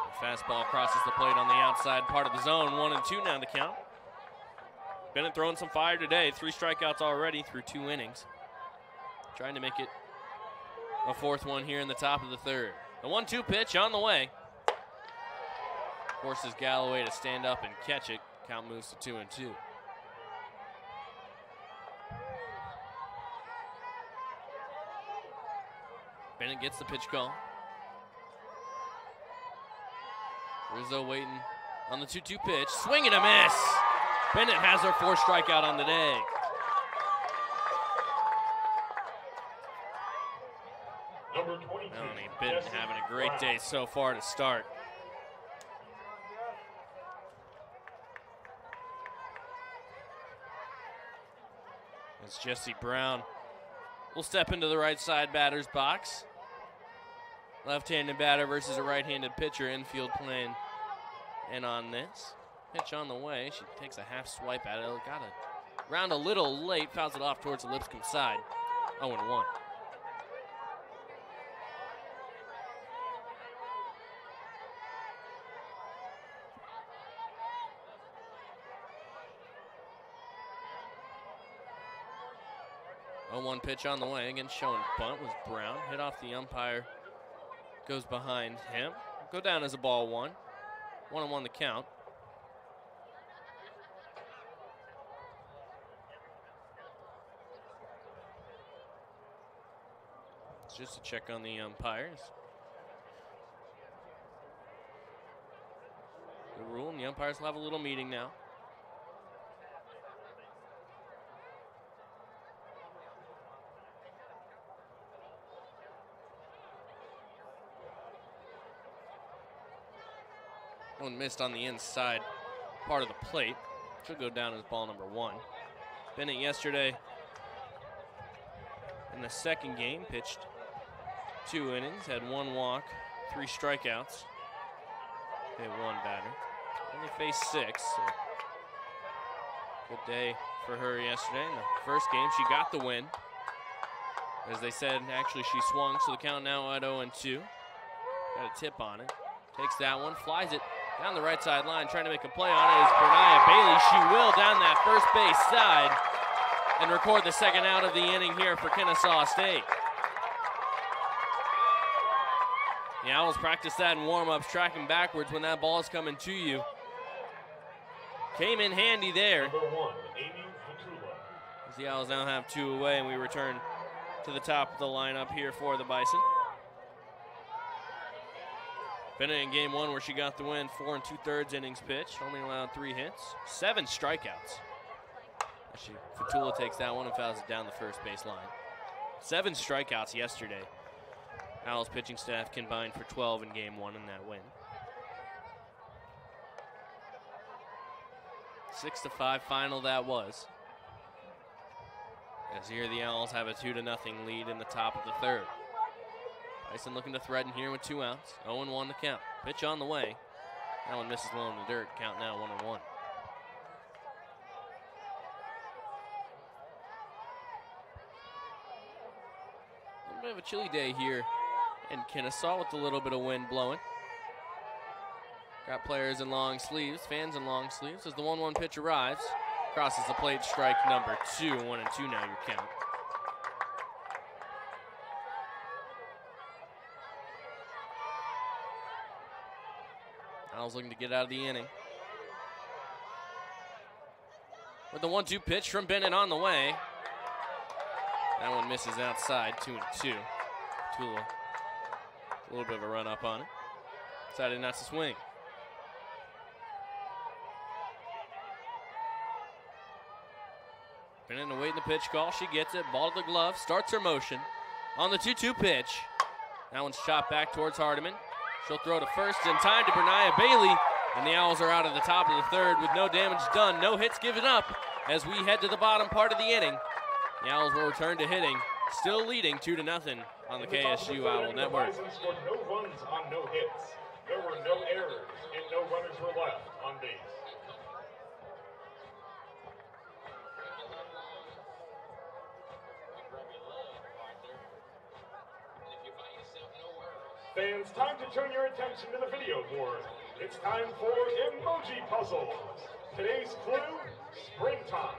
[SPEAKER 2] The fastball crosses the plate on the outside part of the zone. 1-2 now the count. Bennett throwing some fire today. 3 strikeouts already through 2 innings. Trying to make it a 4th one here in the top of the 3rd. The 1-2 pitch on the way. Forces Galloway to stand up and catch it. Count moves to 2-2. Bennett gets the pitch call. Rizzo waiting on the 2-2 pitch. Swing and a miss. Bennett has her 4th strikeout on the day.
[SPEAKER 1] Number 22.
[SPEAKER 2] Melanie Bennett having a great day so far to start. It's Jesse Brown. We'll step into the right side batter's box. Left-handed batter versus a right-handed pitcher, infield playing in on this. Pitch on the way. She takes a half swipe at it. Got it round a little late. Fouls it off towards the Lipscomb side. 0-1. One pitch on the way. Again, showing bunt was Brown. Hit off the umpire. Goes behind him. Go down as a ball 1. 1-1 the count. It's just a check on the umpires. The rule, and the umpires will have a little meeting now. One missed on the inside part of the plate. Should go down as ball number 1. Bennett yesterday in the second game pitched 2 innings, had 1 walk, 3 strikeouts. Hit 1 batter. Only faced 6. So good day for her yesterday. In the first game, she got the win. As they said, actually she swung, so the count now at 0-2. Got a tip on it. Takes that one, flies it down the right side line, trying to make a play on it is Bernia Bailey. She will down that first base side and record the second out of the inning here for Kennesaw State. The Owls practice that in warm-ups, tracking backwards when that ball is coming to you. Came in handy there.
[SPEAKER 1] Number 1, Amy Vitula.
[SPEAKER 2] As the Owls now have 2 away, and we return to the top of the lineup here for the Bison. Bennett in game 1 where she got the win, 4 2/3 innings pitched, only allowed 3 hits, 7 strikeouts. Fatula takes that one and fouls it down the first base line. 7 strikeouts yesterday. Owls pitching staff combined for 12 in game 1 in that win. 6-5 final that was. As here the Owls have a 2-0 lead in the top of the 3rd. Bison looking to threaten here with 2 outs. 0-1 to count. Pitch on the way. That one misses low in the dirt. Count now 1-1. A little bit of a chilly day here in Kennesaw with a little bit of wind blowing. Got players in long sleeves, fans in long sleeves as the 1-1 pitch arrives. Crosses the plate, strike number 2. 1-2 now your count. Owls looking to get out of the inning. With the 1-2 pitch from Bennett on the way. That one misses outside, 2-2. Tula, a little bit of a run up on it. Decided not to swing. Bennett awaiting the pitch call. She gets it. Ball to the glove. Starts her motion. On the 2-2 pitch. That one's chopped back towards Hardiman. She'll throw to first in time to Berniah Bailey. And the Owls are out of the top of the third with no damage done. No hits given up as we head to the bottom part of the inning. The Owls will return to hitting. Still leading 2-0 on the KSU Owl Network.
[SPEAKER 1] The Bison scored no runs on no hits. There were no errors and no runners were left on base. Fans, time to turn your attention to the video board. It's time for emoji puzzles. Today's clue, springtime.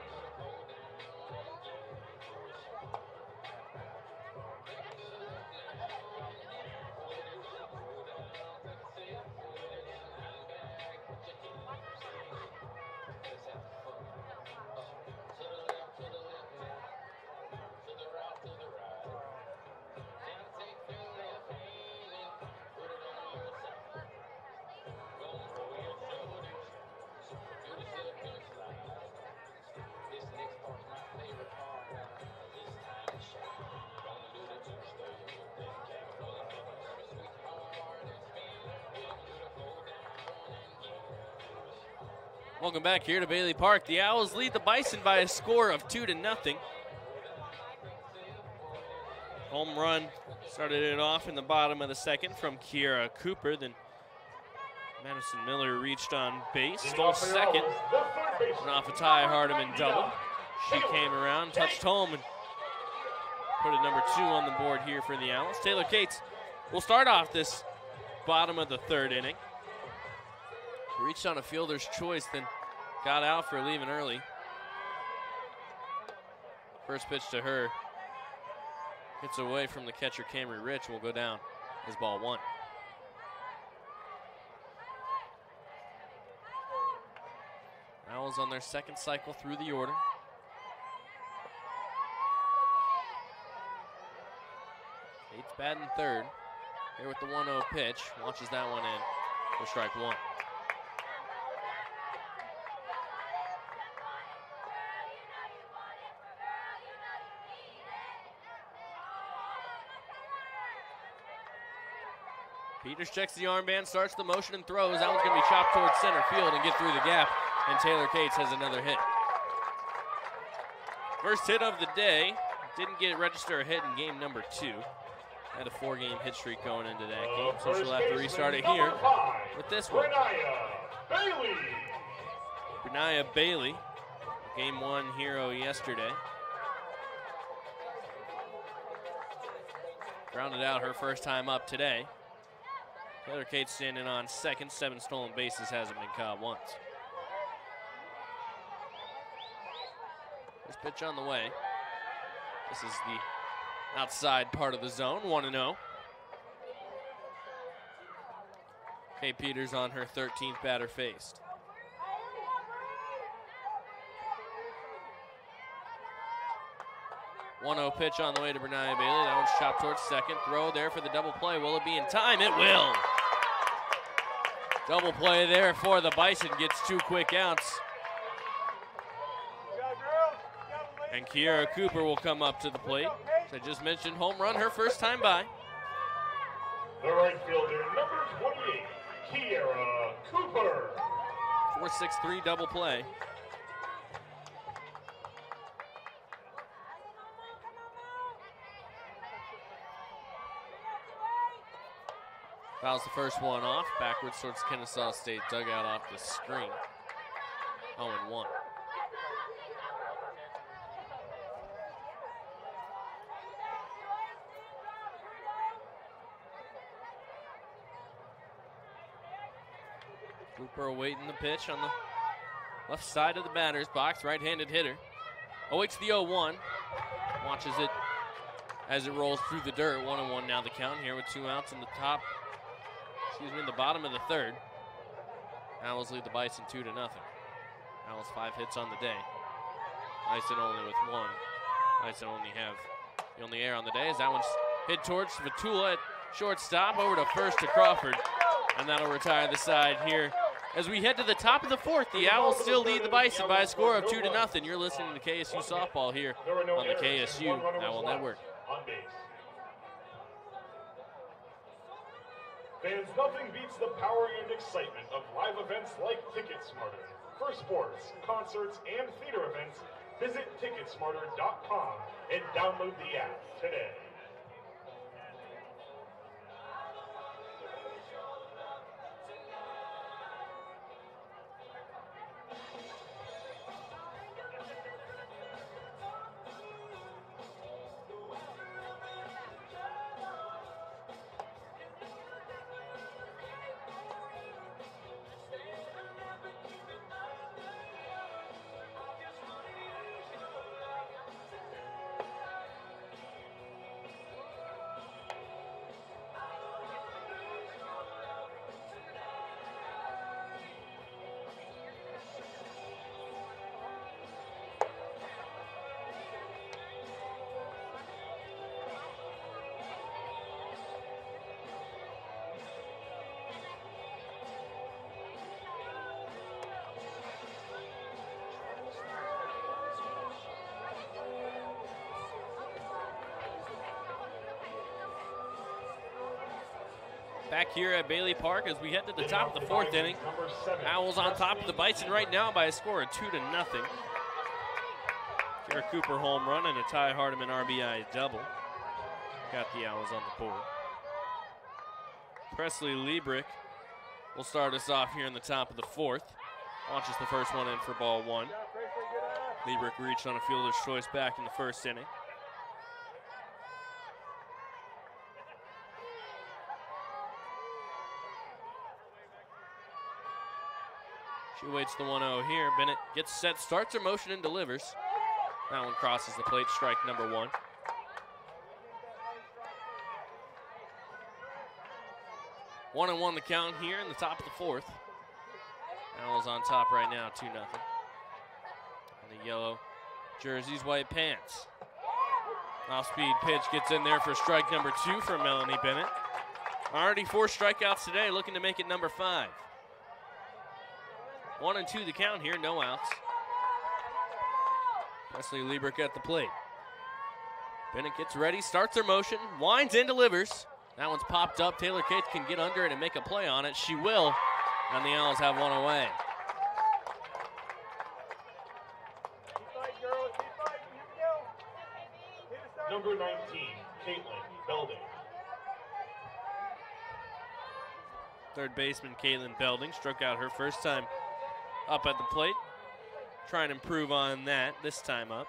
[SPEAKER 2] Welcome back here to Bailey Park. The Owls lead the Bison by a score of 2-0. Home run started it off in the bottom of the second from Kiera Cooper. Then Madison Miller reached on base, stole second, and off a Ty Hardiman double. She came around, touched home, and put a number 2 on the board here for the Owls. Taylor Cates will start off this bottom of the third inning. Reached on a fielder's choice, then got out for leaving early. First pitch to her. Hits away from the catcher, Camry Rich, will go down as ball 1. Owls on their second cycle through the order. Cates batting third. Here with the 1-0 pitch. Launches that one in for strike 1. Peters checks the armband, starts the motion and throws. That one's going to be chopped towards center field and get through the gap, and Taylor Cates has another hit. First hit of the day. Didn't register a hit in game number 2. Had a 4-game hit streak going into that game, so she'll have to restart it here with this one. Berniah Bailey, game 1 hero yesterday. Grounded out her first time up today. Taylor Cates standing on second, 7 stolen bases, hasn't been caught once. This pitch on the way. This is the outside part of the zone, 1-0. Kay Peters on her 13th batter faced. One-0 pitch on the way to Berniah Bailey. That one's chopped towards second. Throw there for the double play. Will it be in time? It will. Double play there for the Bison. Gets 2 quick outs. And Kiera Cooper will come up to the plate. As I just mentioned, home run, her first time by.
[SPEAKER 1] The right fielder, number 28, Kiera Cooper.
[SPEAKER 2] 4-6-3 double play. Fouls the first one off. Backwards towards Kennesaw State dugout off the screen. 0-1. Cooper awaiting the pitch on the left side of the batter's box. Right-handed hitter. Awaits the 0-1. Watches it as it rolls through the dirt. 1-1 now the count here with 2 outs in the the bottom of the third. Owls lead the Bison 2-0. Owls 5 hits on the day. Bison only with 1. Bison only have the only error on the day as that one's hit towards Vitula at shortstop, over to first to Crawford, and that'll retire the side here. As we head to the top of the fourth, the Owls still lead the Bison by a score of 2-0. You're listening to KSU softball here on the KSU Owl Network.
[SPEAKER 1] Fans, nothing beats the power and excitement of live events like TicketSmarter. For sports, concerts, and theater events, visit TicketSmarter.com and download the app today.
[SPEAKER 2] Back here at Bailey Park as we head to the top of the fourth inning. Owls on top of the Bison right now by a score of 2-0. Kara Cooper home run and a Ty Hardiman RBI double. Got the Owls on the board. Presley Liebrick will start us off here in the top of the fourth. Launches the first one in for ball 1. Liebrick reached on a fielder's choice back in the first inning. She waits the 1-0 here. Bennett gets set, starts her motion and delivers. That one crosses the plate, strike number 1. One and 1 the count here in the top of the fourth. Owls on top right now, 2-0. On the yellow jerseys, white pants. Off-speed pitch gets in there for strike number 2 from Melanie Bennett. Already 4 strikeouts today, looking to make it number 5. 1 and 2 the count here, no outs. Presley Liebrick at the plate. Bennett gets ready, starts her motion, winds and delivers. That one's popped up. Taylor Cates can get under it and make a play on it. She will, and the Owls have one away.
[SPEAKER 1] Number 19, Caitlin Belding.
[SPEAKER 2] Third baseman Caitlin Belding struck out her first time up at the plate. Try and improve on that this time up.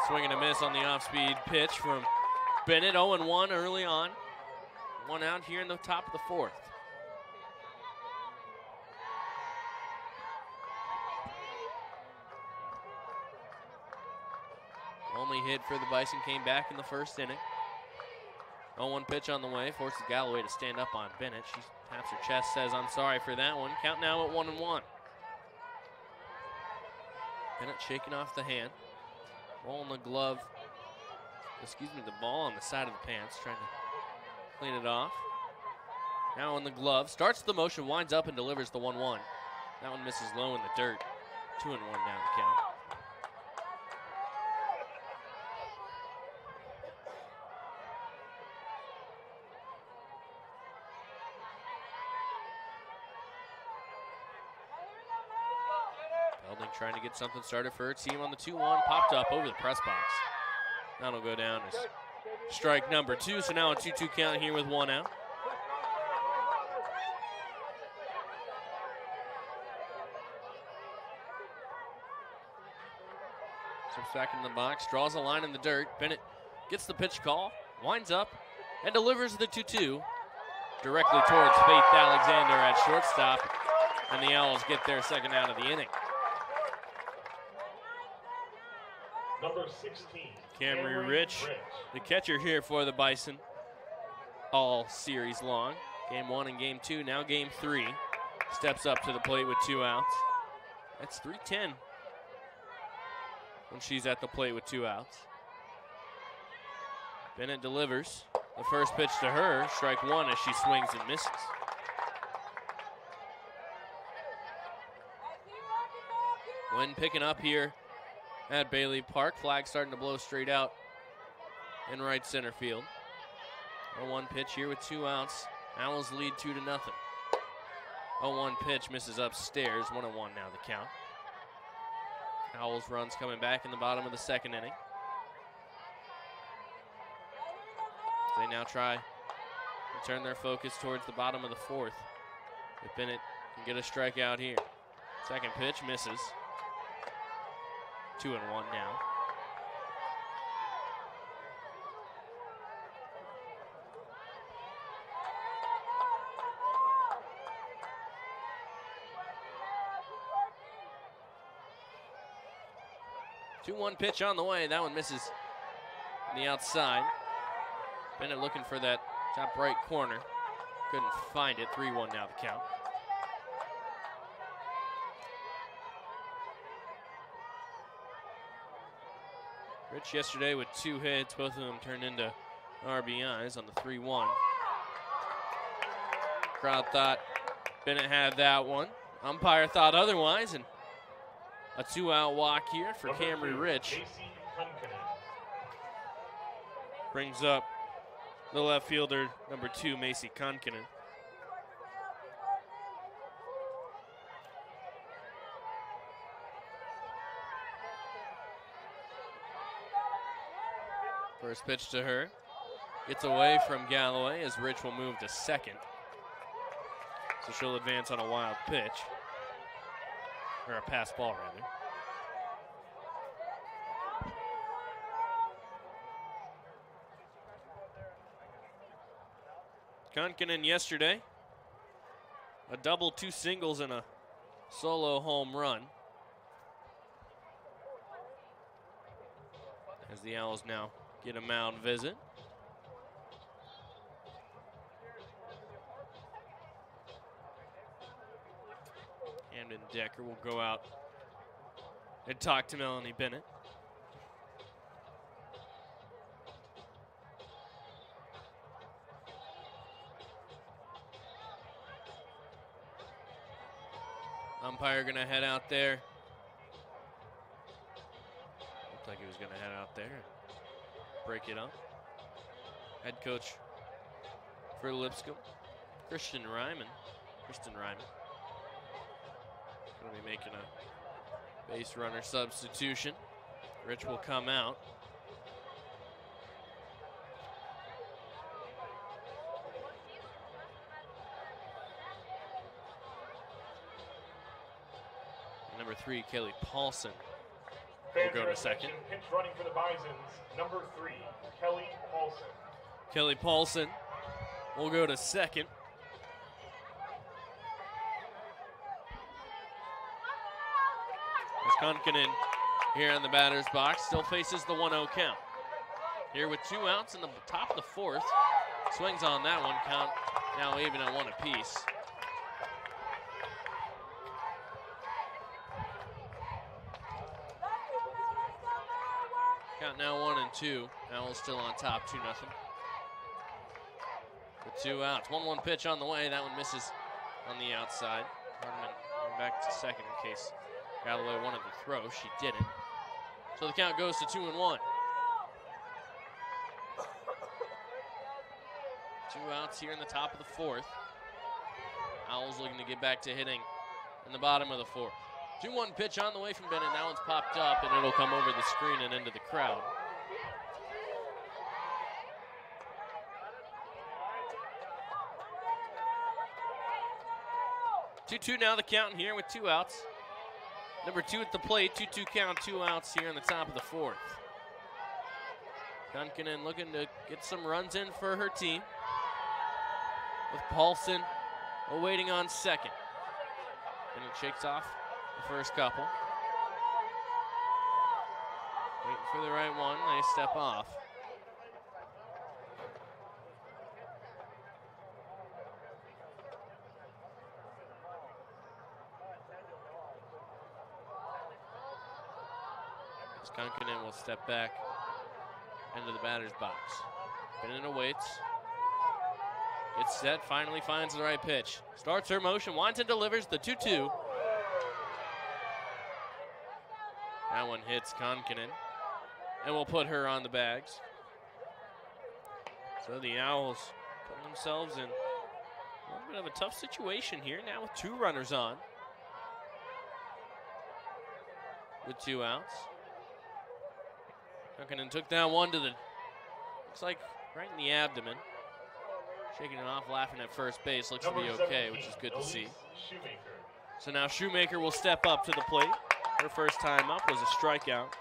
[SPEAKER 2] Swing and a miss on the off-speed pitch from Bennett. 0-1 early on. 1 out here in the top of the fourth. Only hit for the Bison came back in the first inning. 0-1 pitch on the way, forces Galloway to stand up on Bennett. She taps her chest, says, "I'm sorry for that one." Count now at 1-1. Bennett shaking off the hand. Rolling the glove, the ball on the side of the pants, trying to clean it off. Now on the glove, starts the motion, winds up and delivers the 1-1. That one misses low in the dirt. 2-1 now the count. Belding trying to get something started for her team on the 2-1. Popped up over the press box. That'll go down as strike number 2. So now a 2-2 count here with 1 out. Steps back in the box, draws a line in the dirt. Bennett gets the pitch call, winds up, and delivers the 2-2 directly towards Faith Alexander at shortstop. And the Owls get their second out of the inning.
[SPEAKER 1] Number 16,
[SPEAKER 2] Camry Rich, the catcher here for the Bison, all series long. Game 1 and Game 2, now Game 3. Steps up to the plate with 2 outs. That's 3-10 when she's at the plate with 2 outs. Bennett delivers the first pitch to her, strike 1 as she swings and misses. Wind picking up here at Bailey Park. Flag starting to blow straight out in right center field. 0-1 pitch here with 2 outs. Owls lead 2-0. 0-1 pitch misses upstairs. 1-1 now the count. Owls runs coming back in the bottom of the second inning. They now try to turn their focus towards the bottom of the fourth. If Bennett can get a strikeout here. Second pitch misses. 2-1 now. Two-1 pitch on the way. That one misses on the outside. Bennett looking for that top right corner. Couldn't find it. 3-1 now the count. Rich yesterday with 2 hits. Both of them turned into RBIs on the 3-1. Crowd thought Bennett had that one. Umpire thought otherwise, and a 2-out walk here for Camry Rich. Brings up the left fielder, number 2, Macy Konkinen. First pitch to her. Gets away from Galloway as Rich will move to second. So she'll advance on a wild pitch. Or a pass ball, rather. Konkinen yesterday, a double, 2 singles, and a solo home run. As the Owls now get a mound visit. Camden Decker will go out and talk to Melanie Bennett. Umpire gonna head out there. Looked like he was gonna head out there and break it up. Head coach for Lipscomb, Kristen Ryman. Gonna be making a base runner substitution. Rich will come out. Number 3, Kelly Paulson will go to second.
[SPEAKER 1] Pitch running for the Bisons, number 3, Kelly Paulson.
[SPEAKER 2] Kelly Paulson will go to second. As Konkinen here in the batter's box still faces the 1-0 count. Here with 2 outs in the top of the fourth. Swings on that one, count now even at 1 apiece. Count now 1-2. Owls still on top, 2-0. With 2 outs. 1-1 pitch on the way. That one misses on the outside. Hardeman going back to second in case Galloway wanted to throw. She didn't. So the count goes to 2-1. 2 outs here in the top of the fourth. Owls looking to get back to hitting in the bottom of the fourth. 2-1 pitch on the way from Bennett. That one's popped up, and it'll come over the screen and into the crowd. 2-2 now the count here with 2 outs. Number 2 at the plate, 2-2 count, 2 outs here in the top of the 4th. Kunkinen looking to get some runs in for her team, with Paulson awaiting on second. And it shakes off the first couple. Waiting for the right one, they step off. Kunkinen will step back into the batter's box. Bennett awaits. Gets set, finally finds the right pitch. Starts her motion, winds and delivers the 2-2. That one hits Kunkinen and will put her on the bags. So the Owls put themselves in a little bit of a tough situation here now with 2 runners on. With 2 outs. Kunkinen took down one to the, looks like right in the abdomen. Shaking it off, laughing at first base. Looks to be okay, which is good to see. So now Shoemaker will step up to the plate. Her first time up was a strikeout.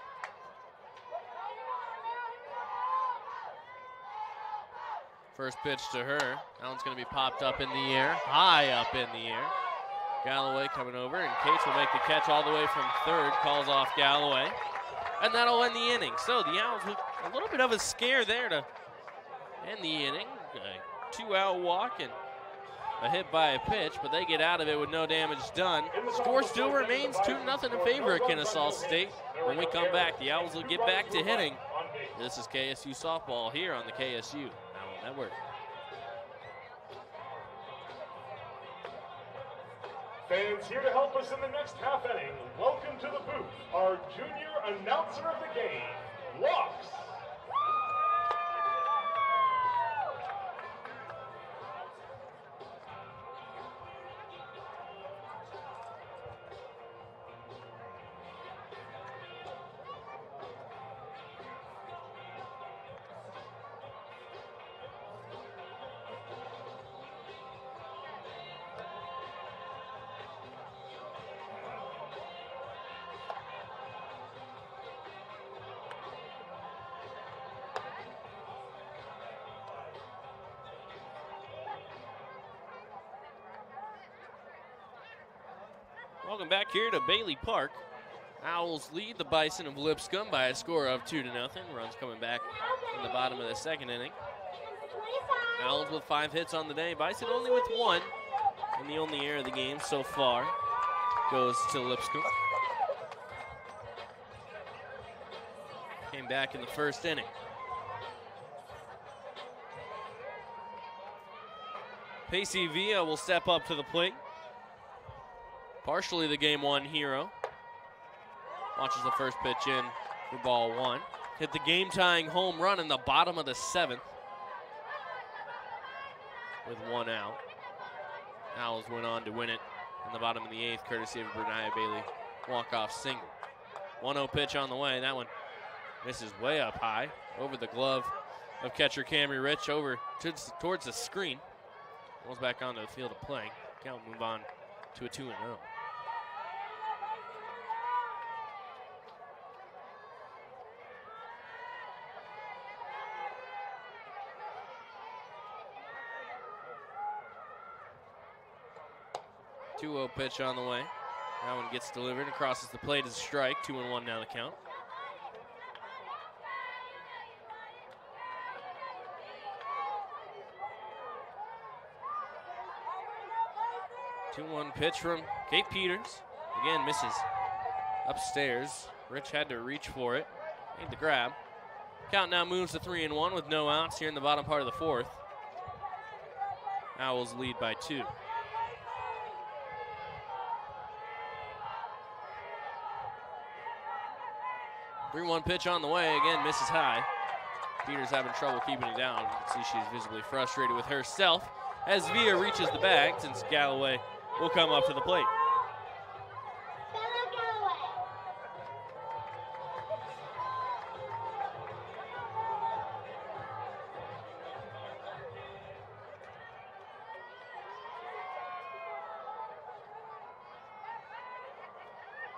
[SPEAKER 2] First pitch to her. That one's going to be popped up in the air, high up in the air. Galloway coming over, and Cates will make the catch all the way from third. Calls off Galloway. And that'll end the inning. So the Owls with a little bit of a scare there to end the inning. A 2-out walk and a hit by a pitch, but they get out of it with no damage done. Score still remains 2-0 in favor of Kennesaw State. When we come back, the Owls will get back to hitting. This is KSU softball here on the KSU Owl Network.
[SPEAKER 1] Fans here to help us in the next half inning. Welcome to the booth, our junior announcer of the game, Lux.
[SPEAKER 2] Welcome back here to Bailey Park. Owls lead the Bison of Lipscomb by a score of 2-0. Runs coming back in the bottom of the second inning. Owls with 5 hits on the day. Bison only with 1. And the only error of the game so far goes to Lipscomb. Came back in the first inning. Pacey Villa will step up to the plate. Partially the game 1 hero. Watches the first pitch in for ball 1. Hit the game-tying home run in the bottom of the 7th. With 1 out. Owls went on to win it in the bottom of the 8th, courtesy of Berniah Bailey walk-off single. 1-0 pitch on the way. That one misses way up high over the glove of catcher Camry Rich over towards the screen. Rolls back onto the field of play. Count move on to a 2-0. 2-0 pitch on the way. That one gets delivered and crosses the plate as a strike. 2-1 now the count. Two-one pitch from Kate Peters. Again, misses upstairs. Rich had to reach for it. Made the grab. Count now moves to 3-1 with no outs here in the bottom part of the 4th. Owls lead by 2. 3-1 pitch on the way. Again, misses high. Peters having trouble keeping it down. You can see she's visibly frustrated with herself as Villa reaches the bag, since Galloway will come up to the plate.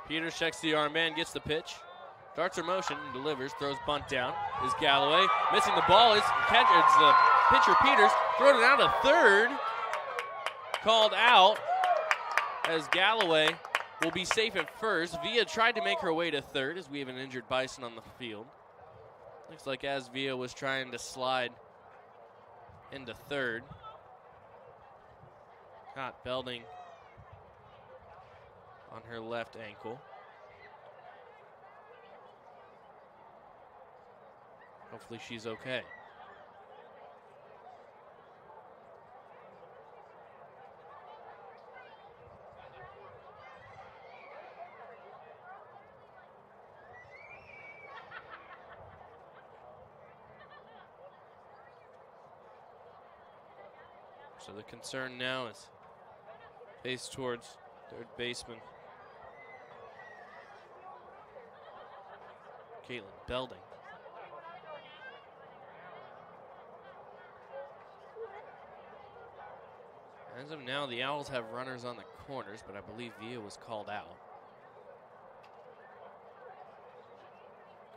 [SPEAKER 2] Peters checks the armband, gets the pitch. Starts her motion, delivers, throws bunt down. Is Galloway missing the ball? It's the pitcher Peters. Thrown it out of third. Called out as Galloway will be safe at first. Villa tried to make her way to third as we have an injured Bison on the field. Looks like as Villa was trying to slide into third. Caught Belding on her left ankle. Hopefully she's okay. So the concern now is faced towards third baseman Caitlin Belding. As of now, the Owls have runners on the corners, but I believe Villa was called out.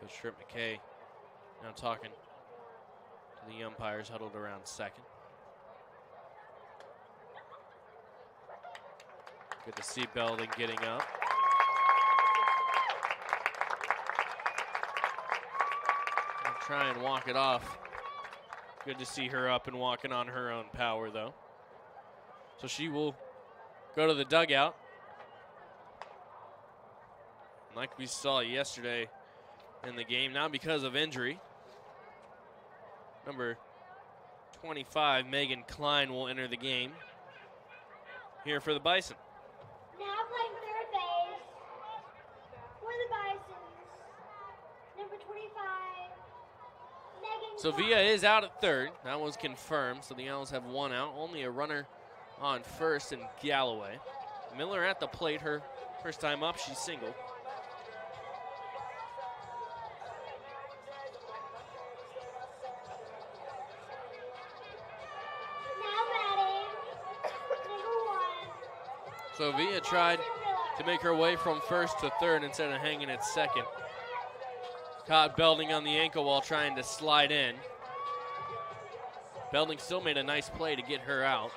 [SPEAKER 2] Coach Trip McKay now talking to the umpires huddled around second. Good to see Belding getting up. I'll try and walk it off. Good to see her up and walking on her own power, though. So she will go to the dugout. Like we saw yesterday in the game, not because of injury. Number 25, Megan Klein, will enter the game here for the Bison.
[SPEAKER 3] Now playing third base for the Bisons, number 25, Megan
[SPEAKER 2] So
[SPEAKER 3] Klein.
[SPEAKER 2] Villa is out at third. That was confirmed, so the Owls have one out. Only a runner on first and Galloway. Miller at the plate, her first time up, she's single.
[SPEAKER 3] Now batting, number 1.
[SPEAKER 2] So Villa tried to make her way from first to third instead of hanging at second. Caught Belding on the ankle while trying to slide in. Belding still made a nice play to get her out.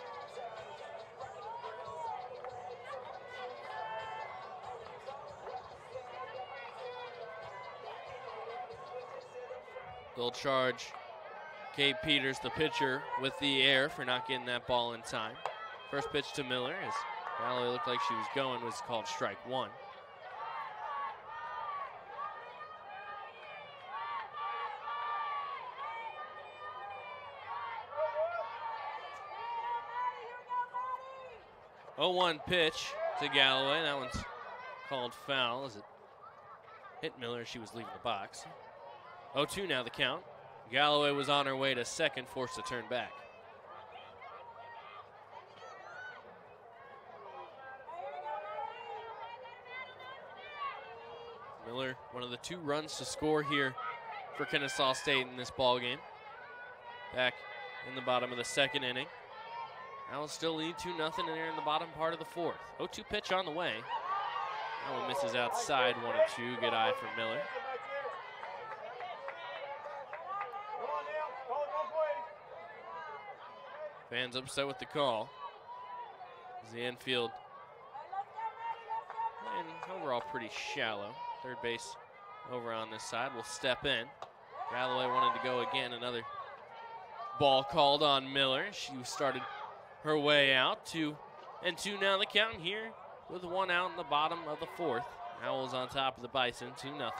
[SPEAKER 2] They'll charge Kate Peters, the pitcher, with the air for not getting that ball in time. First pitch to Miller, as Galloway looked like she was going, was called strike one. Oh, 1 pitch to Galloway. That one's called foul as it hit Miller as she was leaving the box. 0-2 now the count. Galloway was on her way to second, forced to turn back. Miller, one of the 2 runs to score here for Kennesaw State in this ball game. Back in the bottom of the second inning. Now we'll still lead 2-0 here in the bottom part of the fourth. 0-2 pitch on the way. That one misses outside, 1-2. Good eye for Miller. Fans upset with the call. As the infield and overall pretty shallow. Third base over on this side will step in. Galloway wanted to go again. Another ball called on Miller. She started her way out. 2-2 now the count here with 1 out in the bottom of the fourth. Owls on top of the Bison, 2-0.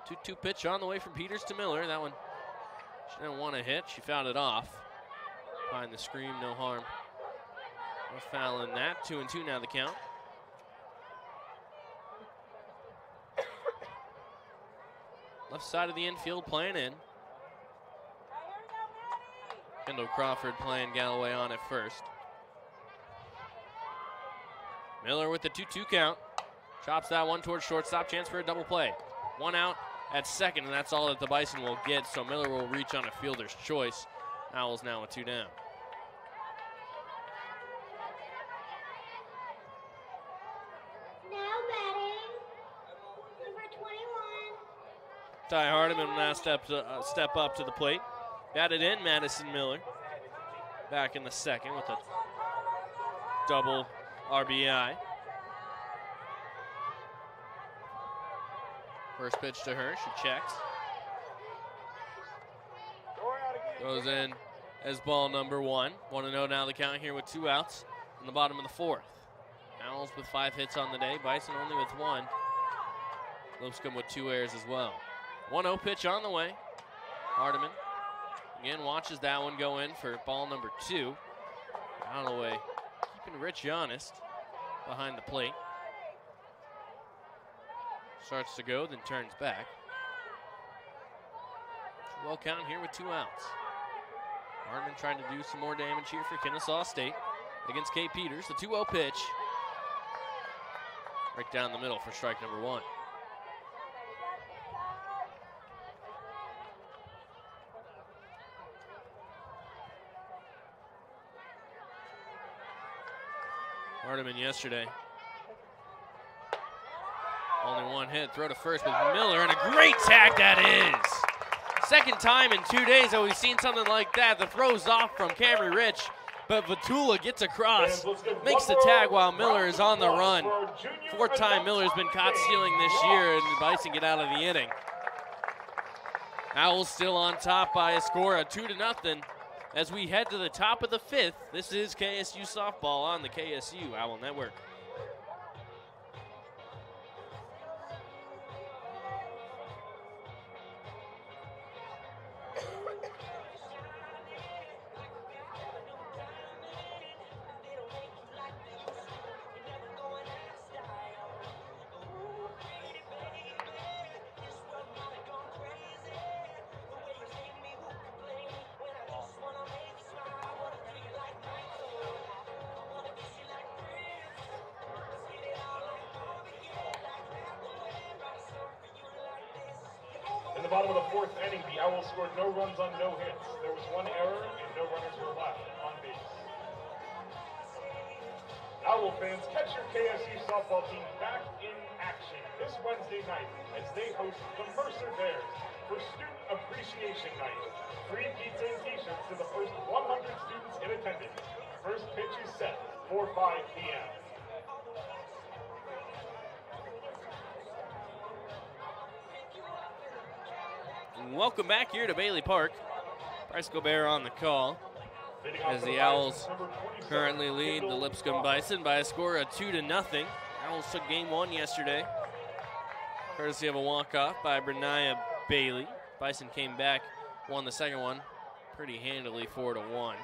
[SPEAKER 2] 2-2 pitch on the way from Peters to Miller. That one, she didn't want to hit. She fouled it off. Behind the screen, no harm. No foul in that. 2-2 now the count. Left side of the infield playing in. Kendall Crawford playing Galloway on at first. Miller with the 2-2 count. Chops that one towards shortstop. Chance for a double play. 1 out at second, and that's all that the Bison will get. So Miller will reach on a fielder's choice. Owls now with 2 down. Ty Hardiman will now step up to the plate. Batted in, Madison Miller. Back in the second with a double RBI. First pitch to her, she checks. Goes in as ball number 1. 1-0 now the count here with 2 outs in the bottom of the 4th. Owls with 5 hits on the day, Bison only with 1. Lipscomb with 2 errors as well. 1-0 pitch on the way. Hardiman again watches that one go in for ball number 2. Out of the way, keeping Rich honest behind the plate. Starts to go, then turns back. Well count here with 2 outs. Hardiman trying to do some more damage here for Kennesaw State against Kate Peters. The 2-0 pitch. Right down the middle for strike number 1. Hardiman yesterday. Only 1 hit. Throw to first with Miller, and a great tag that is. Second time in 2 days that we've seen something like that. The throw's off from Camry Rich, but Vatula gets across, makes the tag while Miller is on the run. 4th time Miller's been caught stealing this year, and the Bison get out of the inning. Owls still on top by a score of 2-0 as we head to the top of the 5th. This is KSU softball on the KSU Owl Network.
[SPEAKER 1] In the bottom of the 4th inning, the Owls scored no runs on no hits. There was 1 error and no runners were left on base. Owl fans, catch your KSU softball team back in action this Wednesday night as they host the Mercer Bears for Student Appreciation Night. Free pizza and t-shirts to the first 100 students in attendance. First pitch is set for 5 p.m.
[SPEAKER 2] Welcome back here to Bailey Park. Bryce Gobert on the call as the Owls currently lead the Lipscomb Bison by a score of 2-0. Owls took game 1 yesterday, courtesy of a walk-off by Brenaya Bailey. Bison came back, won the second one pretty handily, 4-1.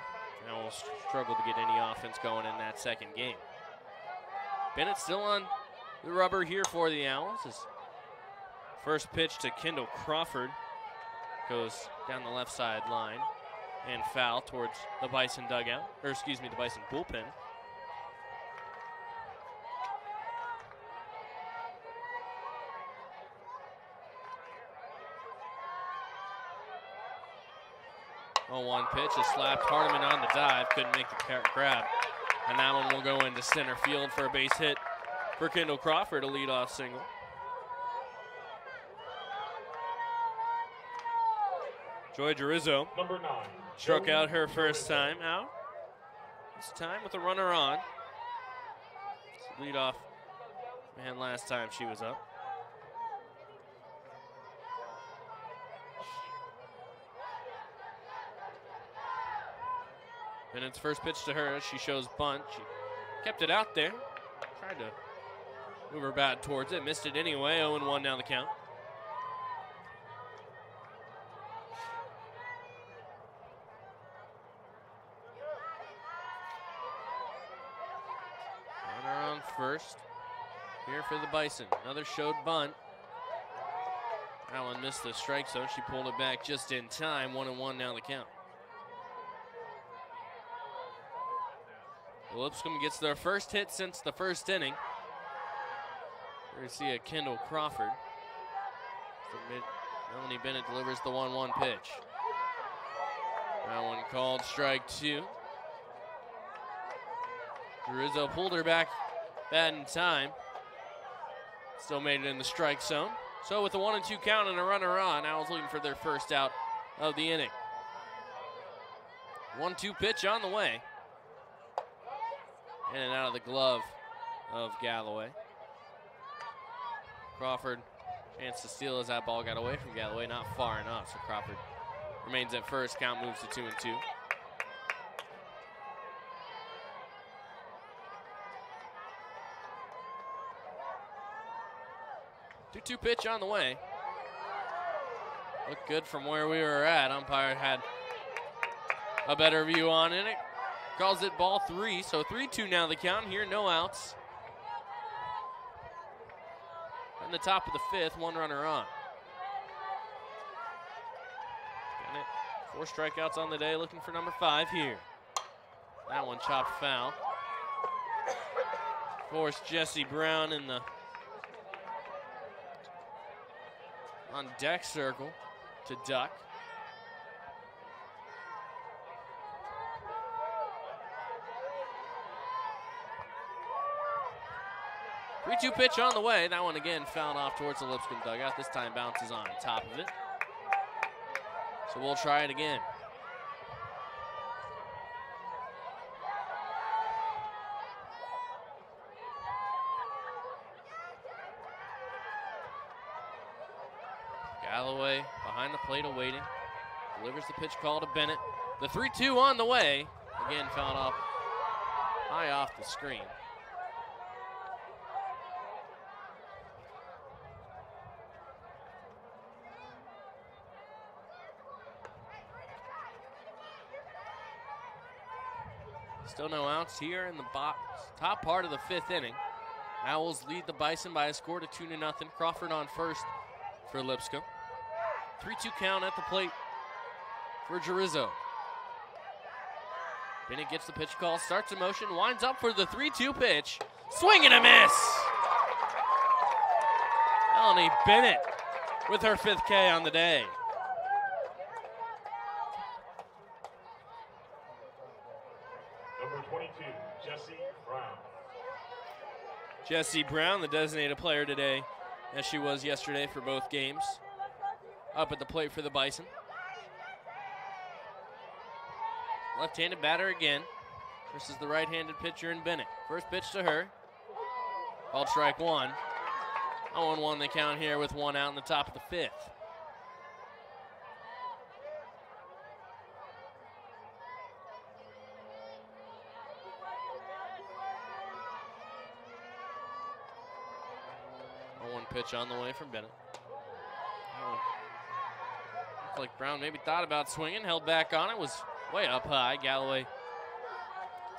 [SPEAKER 2] Owls struggled to get any offense going in that second game. Bennett still on the rubber here for the Owls. His first pitch to Kendall Crawford goes down the left side line and foul towards the Bison dugout, or excuse me, the Bison bullpen. Oh, 1 pitch is slapped. Hardiman on the dive, couldn't make the grab. And that one will go into center field for a base hit for Kendall Crawford, a leadoff single. Joy Gerizzo
[SPEAKER 1] Number 9.
[SPEAKER 2] struck out her first time out. This time with a runner on. Leadoff man last time she was up. Bennett's first pitch to her, she shows bunt. She kept it out there. Tried to move her bat towards it, missed it anyway. 0-1 now the count. Runner on first. Here for the Bison. Another showed bunt. That one missed the strike zone. She pulled it back just in time. 1-1 now the count. Lipscomb gets their first hit since the first inning. We're going to see a Kendall Crawford. Melanie Bennett delivers the 1-1 pitch. That one called strike 2. Rizzo pulled her back that in time. Still made it in the strike zone. So with a 1-2 count and a runner on, Owls looking for their first out of the inning. 1-2 pitch on the way. In and out of the glove of Galloway. Crawford, chance to steal as that ball got away from Galloway, not far enough, so Crawford remains at first. Count moves to 2-2. Two pitch on the way. Looked good from where we were at. Umpire had a better view on it. Calls it ball 3, so 3-2 now the count here, no outs. In the top of the 5th, one runner on. Bennett, 4 strikeouts on the day, looking for number 5 here. That one chopped foul. Forced Jesse Brown in the on deck circle to duck. Three-two pitch on the way. That one again fouled off towards the Lipscomb dugout. This time bounces on top of it. So we'll try it again. Galloway behind the plate awaiting. Delivers the pitch call to Bennett. The 3-2 on the way. Again fouled off high off the screen. Still no outs here in the top part of the 5th inning. Owls lead the Bison by a score to 2-0. Crawford on first for Lipscomb. 3-2 count at the plate for Gerizzo. Bennett gets the pitch call, starts in motion, winds up for the 3-2 pitch. Swing and a miss! Melanie Bennett with her 5th K on the day.
[SPEAKER 1] Number 22, Jesse Brown.
[SPEAKER 2] Jesse Brown, the designated player today, as she was yesterday for both games. Up at the plate for the Bison. Left-handed batter again versus the right-handed pitcher in Bennett. First pitch to her. Called strike 1. 0-1 the count here with 1 out in the top of the 5th. Pitch on the way from Bennett. Looked like Brown maybe thought about swinging, held back on it, was way up high. Galloway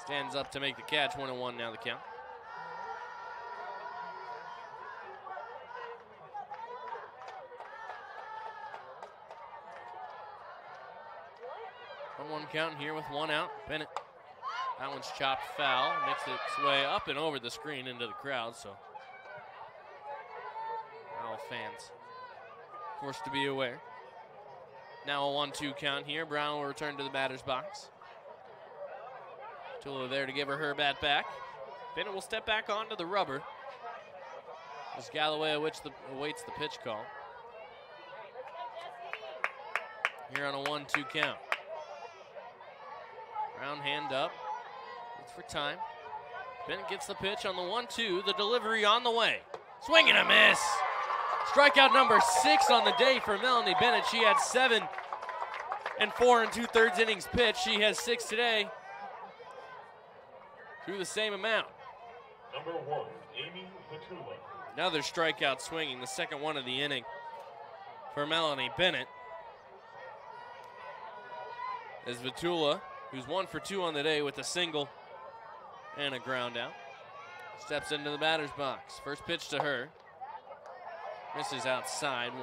[SPEAKER 2] stands up to make the catch. 1-1 now the count. One count here with 1 out. Bennett. That one's chopped foul. Makes its way up and over the screen into the crowd, so fans forced to be aware. Now a 1-2 count here. Brown will return to the batter's box. Tula there to give her bat back. Bennett will step back onto the rubber as Galloway awaits the pitch call. Here on a 1-2 count. Brown hand up. Looks for time. Bennett gets the pitch on the 1-2. The delivery on the way. Swing and a miss. Strikeout number 6 on the day for Melanie Bennett. She had 7 and 4 2/3 innings pitched. She has 6 today through the same amount.
[SPEAKER 1] Number 1, Amy Petula.
[SPEAKER 2] Another strikeout swinging, the second one of the inning for Melanie Bennett. As Vitula, who's 1 for 2 on the day with a single and a ground out, steps into the batter's box. First pitch to her. Misses outside, 1-0.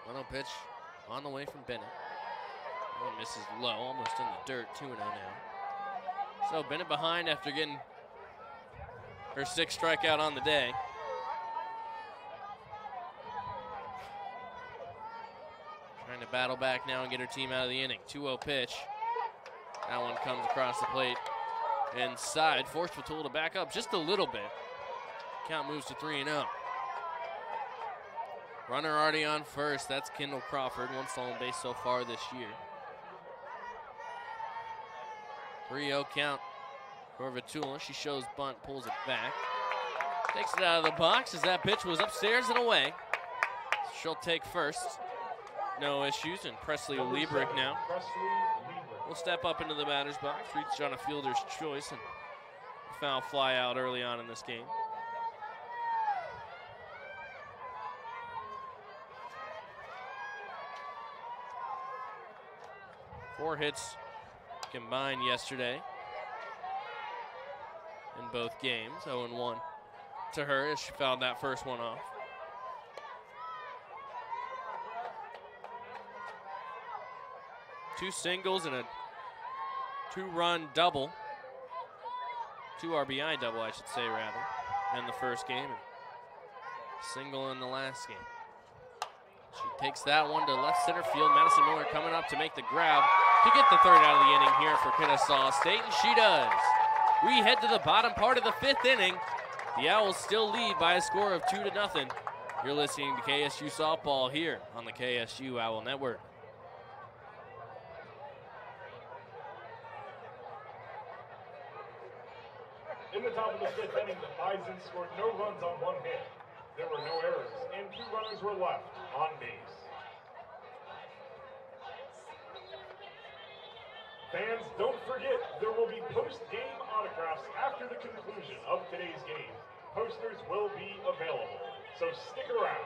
[SPEAKER 2] One-0 pitch on the way from Bennett. Oh, misses low, almost in the dirt. 2-0 now. So Bennett behind after getting her 6th strikeout on the day. Trying to battle back now and get her team out of the inning. 2-0 pitch. That one comes across the plate inside. Forced Fatul to back up just a little bit. Count moves to 3-0. Runner already on first. That's Kendall Crawford. One stolen base so far this year. 3-0 count for Fatula. She shows bunt, pulls it back. Takes it out of the box as that pitch was upstairs and away. She'll take first. No issues, and Presley Liebrick now will step up into the batter's box, reach on a fielder's choice, and foul fly out early on in this game. Four hits combined yesterday in both games. 0-1 to her as she fouled that first one off. Two singles and a two-run double. 2 RBI double, I should say, rather, in the first game. And single in the last game. She takes that one to left center field. Madison Miller coming up to make the grab to get the third out of the inning here for Kennesaw State, and she does. We head to the bottom part of the 5th inning. The Owls still lead by a score of 2-0. You're listening to KSU Softball here on the KSU Owl Network.
[SPEAKER 1] In the top of the 5th inning, the Bison scored no runs on 1 hit. There were no errors, and 2 runners were left on base. Fans, don't forget, there will be post-game autographs after the conclusion of today's game. Posters will be available, so stick around.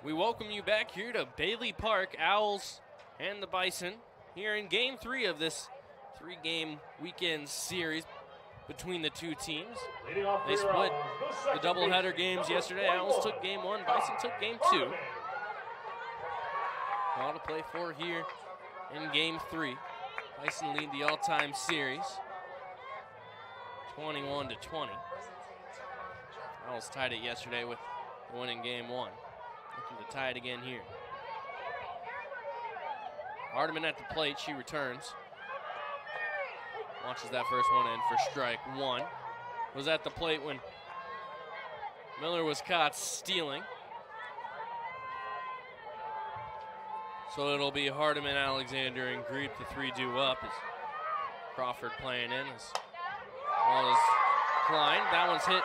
[SPEAKER 2] We welcome you back here to Bailey Park. Owls and the Bison here in Game 3 of this 3-game weekend series between the two teams. They split the doubleheader games yesterday. Owls took Game 1, Bison took Game 2. All to play for here in Game 3. Bison lead the all-time series 21-20. Owls tied it yesterday with the win in Game 1. Looking to tie it again here. Hardiman at the plate, she returns. Launches that first one in for strike 1. Was at the plate when Miller was caught stealing. So it'll be Hardiman, Alexander, and Griep, the 3 due up as Crawford playing in as well as Klein. That one's hit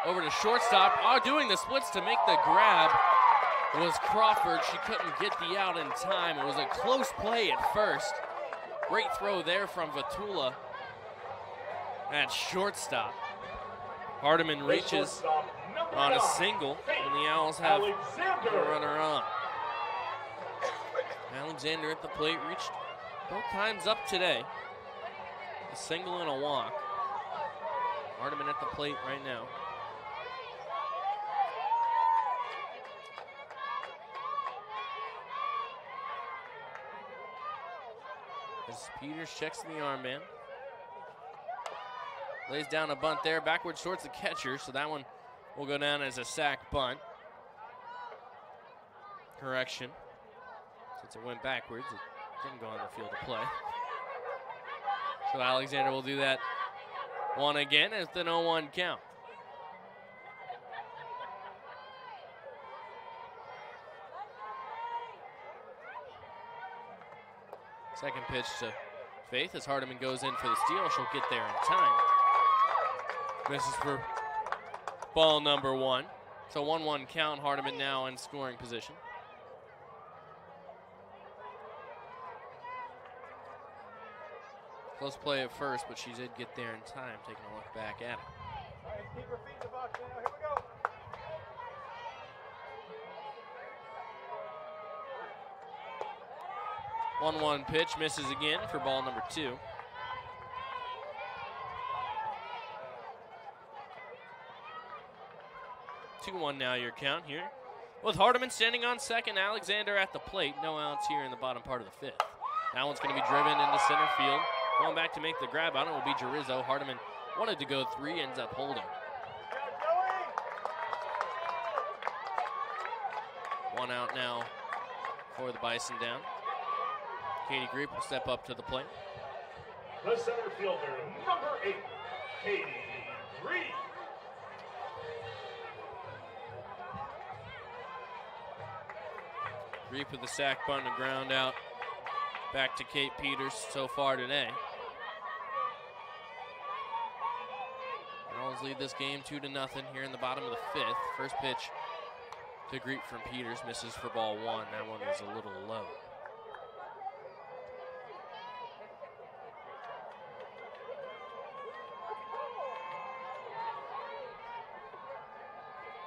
[SPEAKER 2] over to shortstop. Doing the splits to make the grab was Crawford. She couldn't get the out in time. It was a close play at first. Great throw there from Fatula at shortstop. Hardiman reaches on a single, and the Owls have a runner on. Alexander at the plate reached both times up today. A single and a walk. Hardiman at the plate right now. As Peters checks the armband. Lays down a bunt there, backwards towards the catcher, so that one will go down as a sac bunt. Correction. Since it went backwards, it didn't go on the field of play. So Alexander will do that one again as the 0-1 count. Second pitch to Faith as Hardiman goes in for the steal. She'll get there in time. Misses for ball number 1. So 1-1 count. Hardiman now in scoring position. Close play at first, but she did get there in time, taking a look back at it.
[SPEAKER 4] All right, keep your feet in the box now. Here we go.
[SPEAKER 2] 1-1 pitch, misses again for ball number 2. 2-1 now your count here. With Hardiman standing on second, Alexander at the plate. No outs here in the bottom part of the 5th. That one's going to be driven into center field. Going back to make the grab on it will be Jarizzo. Hardiman wanted to go 3, ends up holding. One out now for the Bison down. Katie Greep will step up to the plate.
[SPEAKER 1] The center fielder, number 8, Katie Greep.
[SPEAKER 2] Greep with the sack bunt and ground out. Back to Kate Peters so far today. Owls lead this game 2-0 here in the bottom of the 5th. First pitch to Greep from Peters, misses for ball 1. That one was a little low.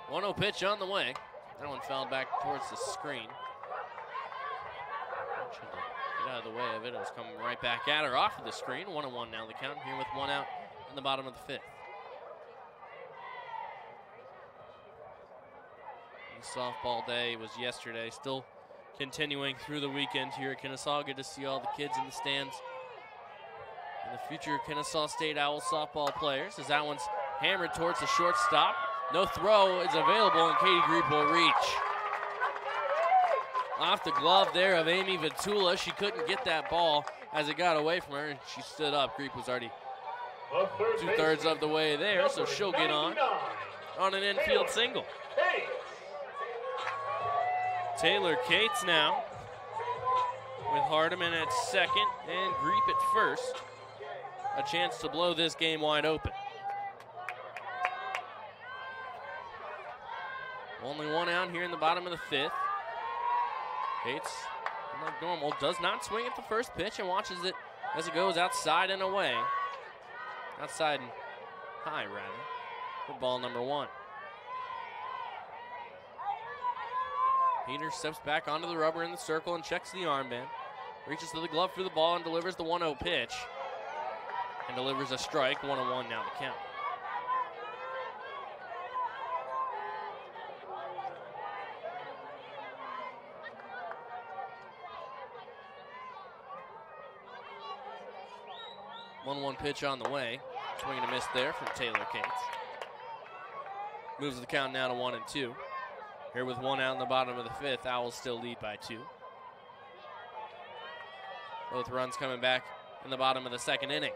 [SPEAKER 2] One-0 pitch on the way. That one fell back towards the screen. Get out of the way of it. It was coming right back at her off of the screen. 1-1 now the count here with 1 out in the bottom of the 5th. The softball day was yesterday. Still continuing through the weekend here at Kennesaw. Good to see all the kids in the stands and the future Kennesaw State Owls softball players as that one's hammered towards the shortstop. No throw is available, and Katie Greep will reach. Off the glove there of Amy Vitula. She couldn't get that ball as it got away from her, and she stood up. Greep was already 2/3 of the way there, so she'll get on an infield single. Taylor Cates now with Hardiman at second and Greep at first. A chance to blow this game wide open. Only 1 out here in the bottom of the 5th. Cates, like normal, does not swing at the first pitch and watches it as it goes outside and away. Outside and high, rather, for ball number 1. Peters steps back onto the rubber in the circle and checks the armband. Reaches to the glove for the ball and delivers the 1-0 pitch. And delivers a strike. 1-1 now the count. One pitch on the way. Swing and a miss there from Taylor Cates. Moves the count now to 1-2. Here with 1 out in the bottom of the 5th, Owls still lead by 2. Both runs coming back in the bottom of the 2nd inning.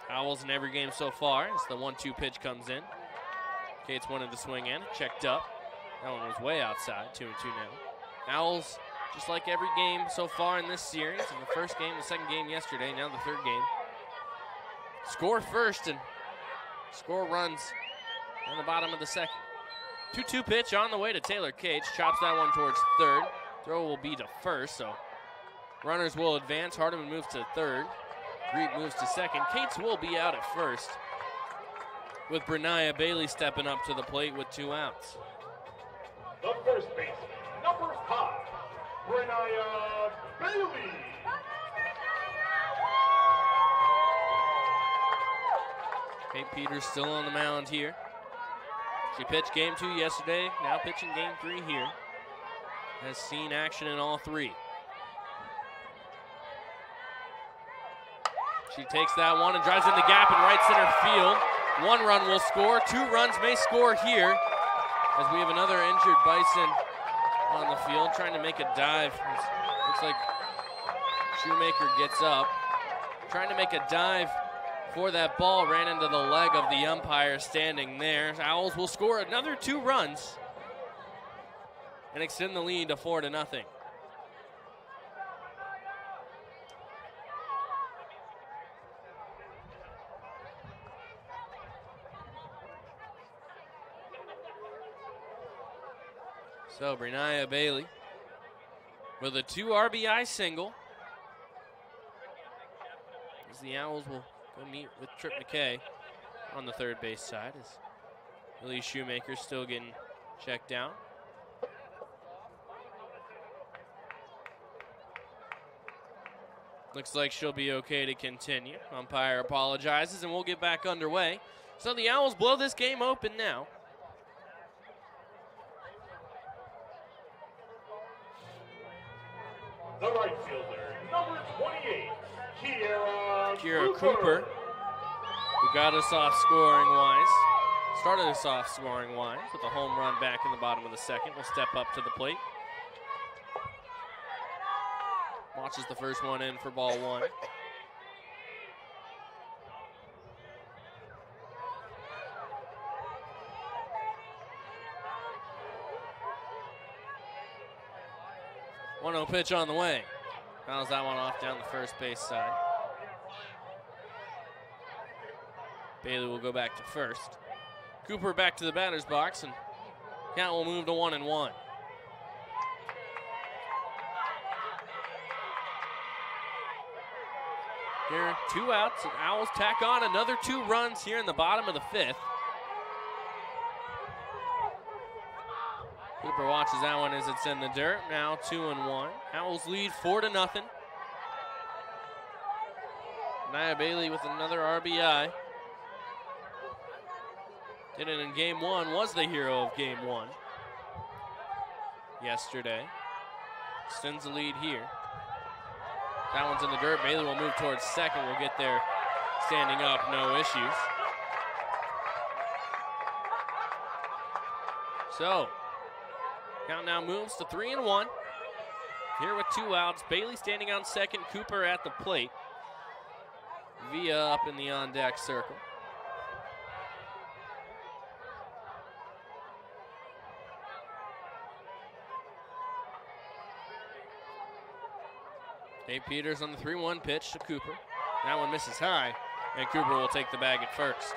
[SPEAKER 2] Owls in every game so far as the 1-2 pitch comes in. Cates wanted to swing in, checked up. That one was way outside, 2-2 now. Owls, just like every game so far in this series, in the first game, the second game yesterday, now the third game, score first and score runs in the bottom of the 2nd. 2-2 pitch on the way to Taylor Cates. Chops that one towards third. Throw will be to first, so runners will advance. Hardiman moves to third. Greep moves to second. Cates will be out at first, with Brenia Bailey stepping up to the plate with 2 outs.
[SPEAKER 1] The first baseman, number 5, Brenia Bailey.
[SPEAKER 2] Kate Peters still on the mound here. She pitched game 2 yesterday, now pitching game 3 here. Has seen action in all 3. She takes that one and drives in the gap in right center field. 1 run will score, 2 runs may score here as we have another injured Bison on the field trying to make a dive. Looks like Shoemaker gets up. Trying to make a dive for that ball, ran into the leg of the umpire standing there. Owls will score another 2 runs and extend the lead to 4-0. So Brenia Bailey with a 2 RBI single as the Owls will go meet with Trip McKay on the third base side as Elise Shoemaker still getting checked out. Looks like she'll be okay to continue. Umpire apologizes, and we'll get back underway. So the Owls blow this game open now.
[SPEAKER 1] The right fielder, number 28,
[SPEAKER 2] Kiera Cooper, who got us off scoring-wise. Started us off scoring-wise with a home run back in the bottom of the second. Will step up to the plate. Watches the first one in for ball one. One 0 pitch on the way. Fouls that one off down the first base side. Bailey will go back to first. Cooper back to the batter's box, and count will move to 1-1. Here, 2 outs, and Owls tack on another 2 runs here in the bottom of the 5th. Cooper watches that one as it's in the dirt. Now 2-1. Owls lead 4-0. Nia Bailey with another RBI. Did it in game 1, was the hero of game 1 yesterday. Extends the lead here. That one's in the dirt. Bailey will move towards second. We'll get there standing up, no issues. So, count now moves to 3-1. Here with 2 outs. Bailey standing on second. Cooper at the plate. Via up in the on-deck circle. Dave Peters on the 3-1 pitch to Cooper. That one misses high, and Cooper will take the bag at first.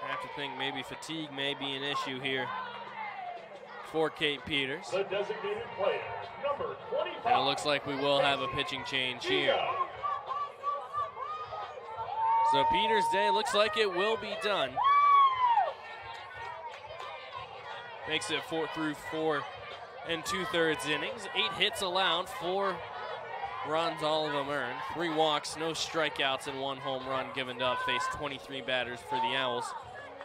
[SPEAKER 2] I have to think maybe fatigue may be an issue here for Kate Peters.
[SPEAKER 1] The designated player, number 25.
[SPEAKER 2] And it looks like we will have a pitching change here. So Peters' day looks like it will be done. Makes it 4 through 4 and 2/3 innings. 8 hits allowed, 4 runs, all of them earned. 3 walks, no strikeouts, and 1 home run given up. Faced 23 batters for the Owls.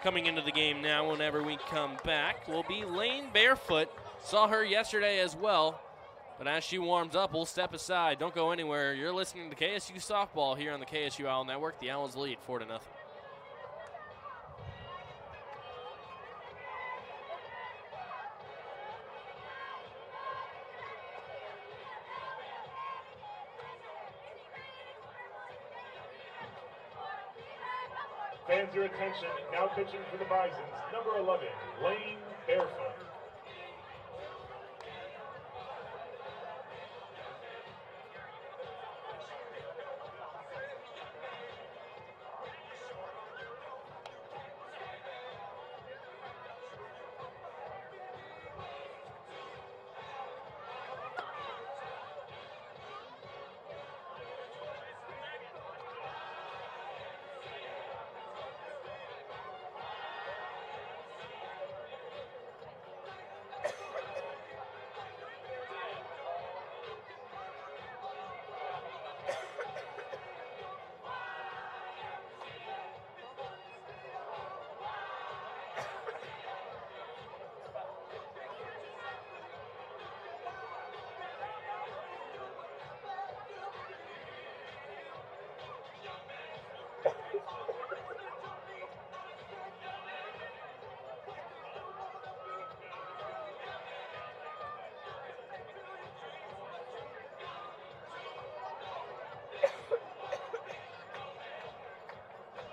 [SPEAKER 2] Coming into the game now, whenever we come back, will be Lane Barefoot. Saw her yesterday as well, but as she warms up, we'll step aside. Don't go anywhere. You're listening to KSU Softball here on the KSU Owl Network. The Owls lead 4-0.
[SPEAKER 1] Fans, your attention. Now pitching for the Bisons, number 11, Lane Barefoot.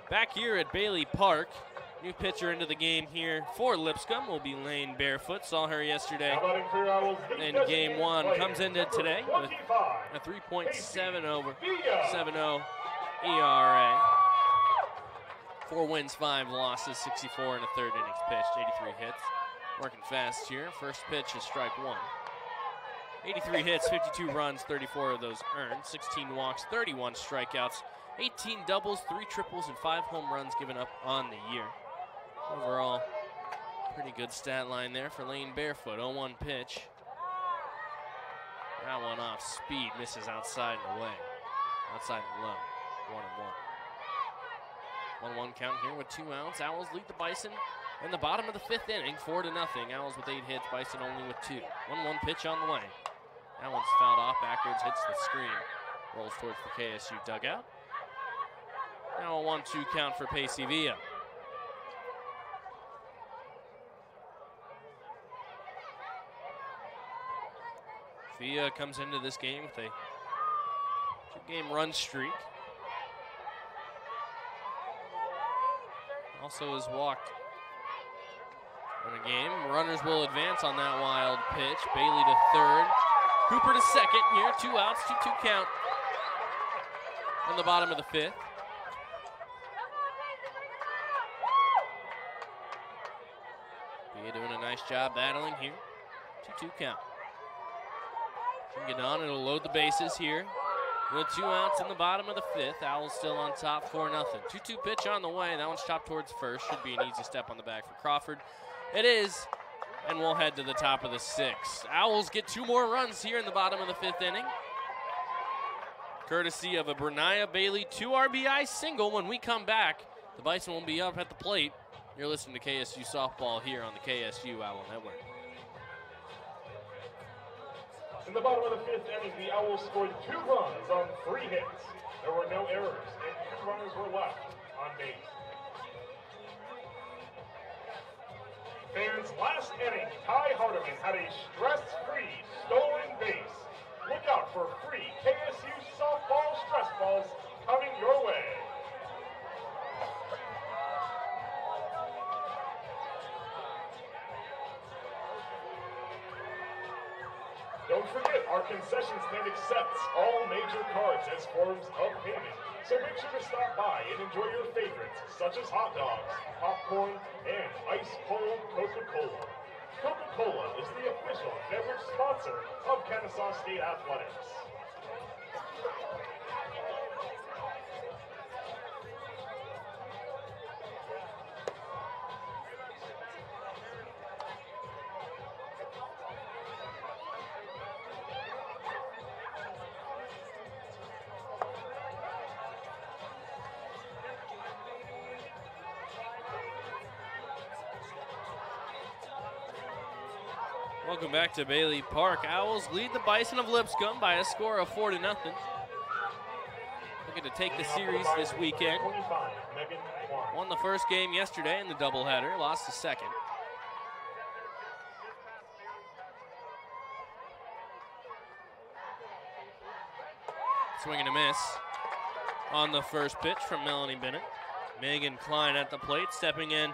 [SPEAKER 2] Back here at Bailey Park, new pitcher into the game here for Lipscomb will be Lane Barefoot. Saw her yesterday in game 1. Comes into today with a 3.70 ERA. 4 wins, 5 losses, 64 and a third innings pitched, 83 hits. Working fast here. First pitch is strike 1. 83 hits, 52 runs, 34 of those earned, 16 walks, 31 strikeouts, 18 doubles, 3 triples, and 5 home runs given up on the year. Overall, pretty good stat line there for Lane Barefoot. 0-1 pitch. That one off speed, misses outside and away. Outside and low. 1-1. 1-1 count here with 2 outs. Owls lead the Bison in the bottom of the 5th inning, 4-0. Owls with 8 hits, Bison only with 2. 1-1 pitch on the way. That one's fouled off backwards, hits the screen. Rolls towards the KSU dugout. Now a 1-2 count for Pacey Villa. Villa comes into this game with a 2-game run streak. Also has walked in a game. Runners will advance on that wild pitch. Bailey to third. Cooper to second here. 2 outs, 2-2 count in the bottom of the 5th. Villa doing a nice job battling here. 2-2 count. Can get on, it'll load the bases here. With 2 outs in the bottom of the 5th. Owls still on top, 4-0. 2-2 pitch on the way. That one's chopped towards first. Should be an easy step on the back for Crawford. It is, and we'll head to the top of the 6th. Owls get 2 more runs here in the bottom of the 5th inning. Courtesy of a Bernaya Bailey 2 RBI single. When we come back, the Bison will be up at the plate. You're listening to KSU Softball here on the KSU Owl Network.
[SPEAKER 1] In the bottom of the 5th inning, the Owls scored 2 runs on 3 hits. There were no errors, and 2 runners were left on base. Fans, last inning, Ty Hardiman had a stress-free stolen base. Look out for free KSU softball stress balls coming your way. Don't forget, our concession stand accepts all major cards as forms of payment. So make sure to stop by and enjoy your favorites, such as hot dogs, popcorn, and ice-cold Coca-Cola. Coca-Cola is the official beverage sponsor of Kennesaw State Athletics.
[SPEAKER 2] Welcome back to Bailey Park. Owls lead the Bison of Lipscomb by a score of 4-0. Looking to take the series this weekend. Won the first game yesterday in the doubleheader, lost the second. Swing and a miss on the first pitch from Melanie Bennett. Megan Klein at the plate, stepping in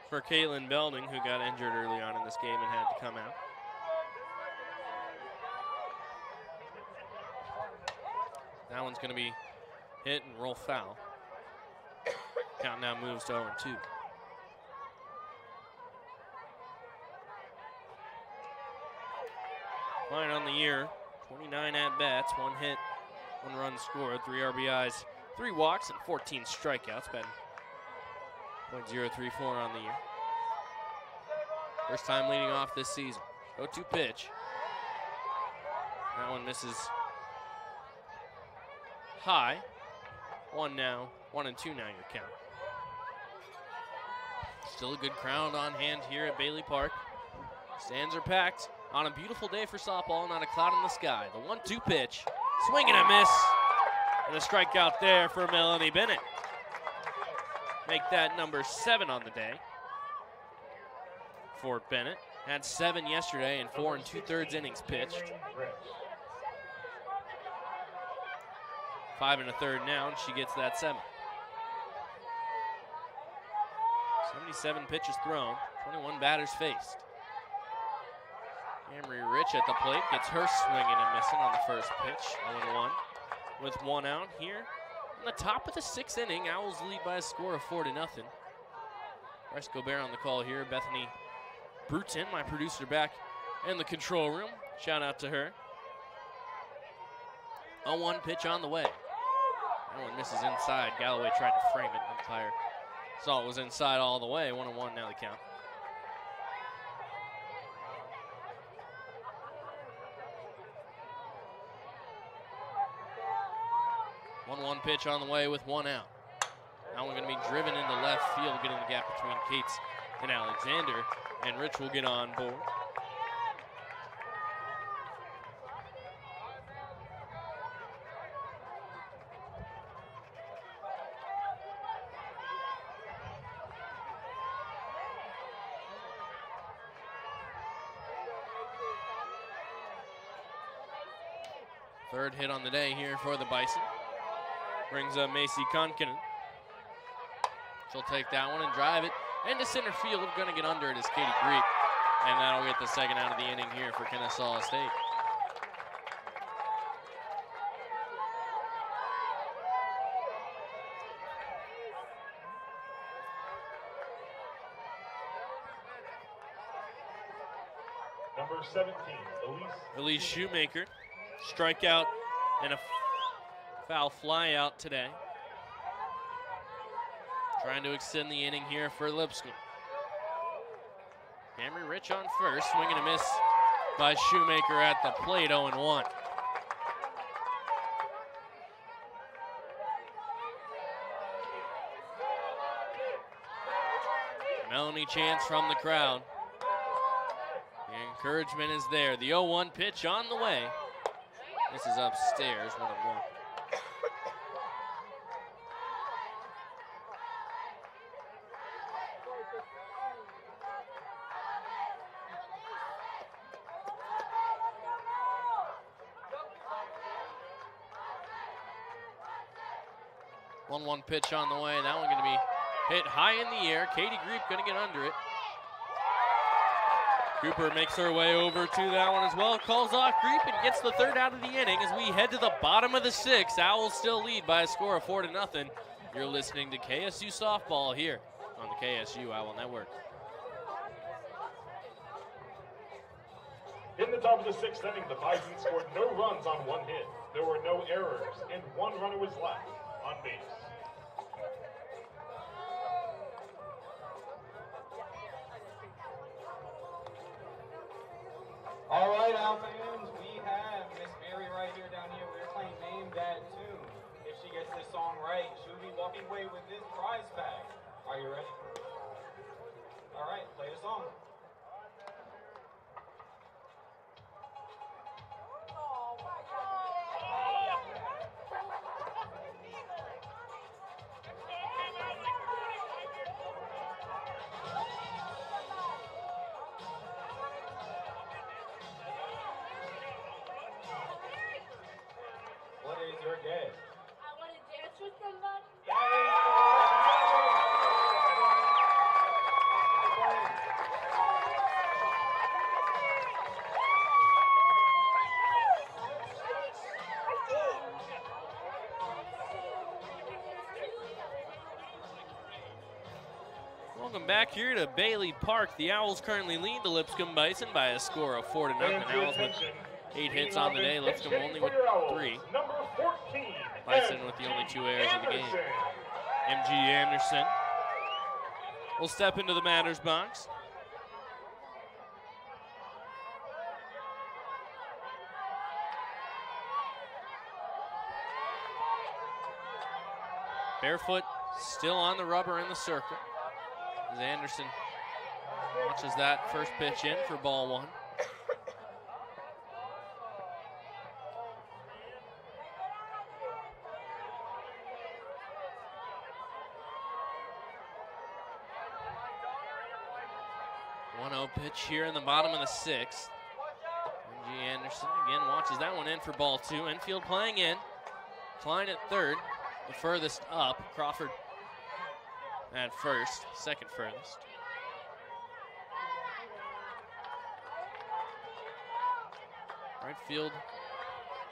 [SPEAKER 2] for Caitlin Belding, who got injured early on in this game and had to come out. That one's going to be hit and roll foul. Count now moves to 0-2. Klein on the year, 29 at-bats, 1 hit, 1 run scored, 3 RBIs, 3 walks, and 14 strikeouts. Batting .034 on the year. First time leading off this season. 0-2 pitch. That one misses high. 1 and 2 now your count. Still a good crowd on hand here at Bailey Park. Stands are packed on a beautiful day for softball, not a cloud in the sky. The 1-2 pitch. Swing and a miss. And a strikeout there for Melanie Bennett. Make that number 7 on the day for Bennett. Had 7 yesterday in 4 2/3 innings pitched. 5 1/3 now, and she gets that 7. 77 pitches thrown, 21 batters faced. Emery Rich at the plate gets her swinging and missing on the first pitch. 0-1 with 1 out here. On the top of the 6th inning, Owls lead by a score of 4-0. Bryce Gobert on the call here. Bethany Bruton, my producer back in the control room. Shout out to her. 0-1 pitch on the way. That one misses inside. Galloway tried to frame it. Umpire saw it was inside all the way. 1-1 now the count. 1-1 pitch on the way with 1 out. Now we're going to be driven into left field, getting the gap between Cates and Alexander, and Rich will get on board. Third hit on the day here for the Bison. Brings up Macy Konkinen. She'll take that one and drive it into center field. Going to get under it is Katie Greek. And that'll get the second out of the inning here for Kennesaw State.
[SPEAKER 1] Number 17,
[SPEAKER 2] Elise Shoemaker. Strikeout and a foul fly out today. Trying to extend the inning here for Lipscomb. Camry Rich on first, swing and a miss by Shoemaker at the plate, 0-1. Melanie chants from the crowd. The encouragement is there. The 0-1 pitch on the way. This is upstairs, 1-1. One pitch on the way. That one going to be hit high in the air. Katie Greep going to get under it. Cooper makes her way over to that one as well. Calls off Greep and gets the third out of the inning as we head to the bottom of the sixth. Owls still lead by a score of 4-0. You're listening to KSU Softball here on the KSU Owl Network.
[SPEAKER 1] In the top of the sixth inning, the Bison scored no runs on 1 hit. There were no errors, and 1 runner was left on base.
[SPEAKER 5] All right, Owl fans, we have Miss Mary right here down here. We're playing Name That Tune. If she gets this song right, she'll be walking away with this prize bag. Are you ready? All right, play the song. What is your guess?
[SPEAKER 3] I want to dance with somebody.
[SPEAKER 2] Welcome back here to Bailey Park. The Owls currently lead the Lipscomb Bison by a score of 4-0. Owls with 8 hits on the day. Lipscomb only with 3.
[SPEAKER 1] Number 14,
[SPEAKER 2] Bison with the only 2 errors of the game. MG Anderson will step into the batter's box. Barefoot still on the rubber in the circle. As Anderson watches that first pitch in for ball 1. Pitch here in the bottom of the 6th. MG Anderson again watches that one in for ball 2. Infield playing in. Klein at third, the furthest up. Crawford at first, second furthest. Right field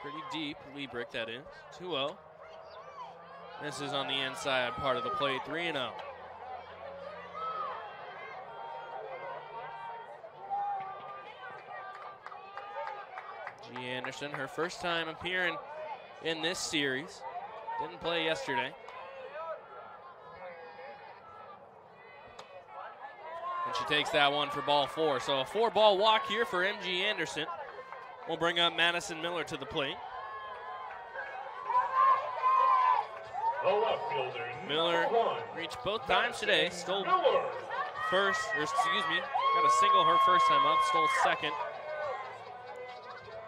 [SPEAKER 2] pretty deep. Liebrick, that is. 2-0. This is on the inside part of the plate. 3-0. Anderson, her first time appearing in this series. Didn't play yesterday. And she takes that one for ball 4. So a 4-ball walk here for MG Anderson. We'll bring up Madison Miller to the plate. Miller reached both times today, stole first, or excuse me, got a single her first time up, stole second.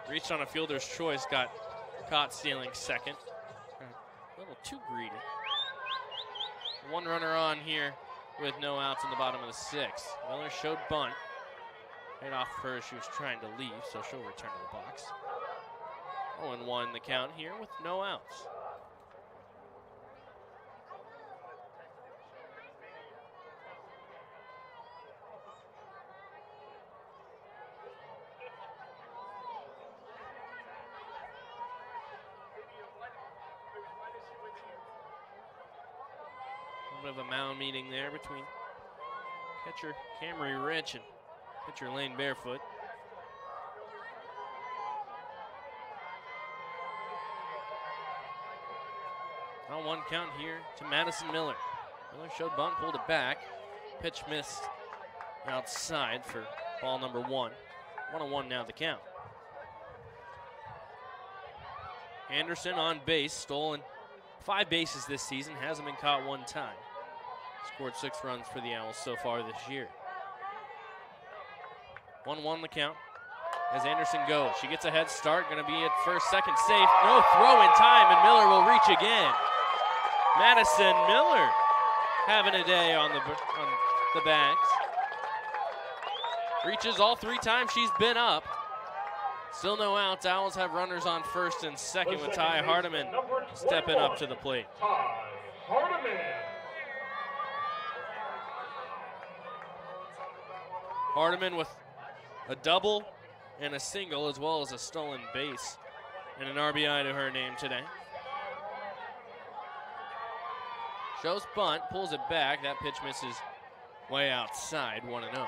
[SPEAKER 2] Reached on a fielder's choice, got caught stealing second. A little too greedy. One runner on here with no outs in the bottom of the 6th. Miller showed bunt. Right off her, she was trying to leave, so she'll return to the box. 0-1 the count here with no outs. A bit of a mound meeting there between catcher Camry Rich and pitcher Lane Barefoot. On 1 count here to Madison Miller. Miller showed bunt, pulled it back. Pitch missed outside for ball number 1. 1-1 now the count. Anderson on base, stolen 5 bases this season, hasn't been caught 1 time. Scored 6 runs for the Owls so far this year. 1-1 the count as Anderson goes. She gets a head start, gonna be at first, second safe. No throw in time, and Miller will reach again. Madison Miller having a day on the bags. Reaches all 3 times she's been up. Still no outs. Owls have runners on first and second with Ty Hardiman stepping up to the plate.
[SPEAKER 1] Ty Hardiman.
[SPEAKER 2] Hardiman with a double and a single, as well as a stolen base and an RBI to her name today. Shows bunt, pulls it back. That pitch misses way outside, 1-0.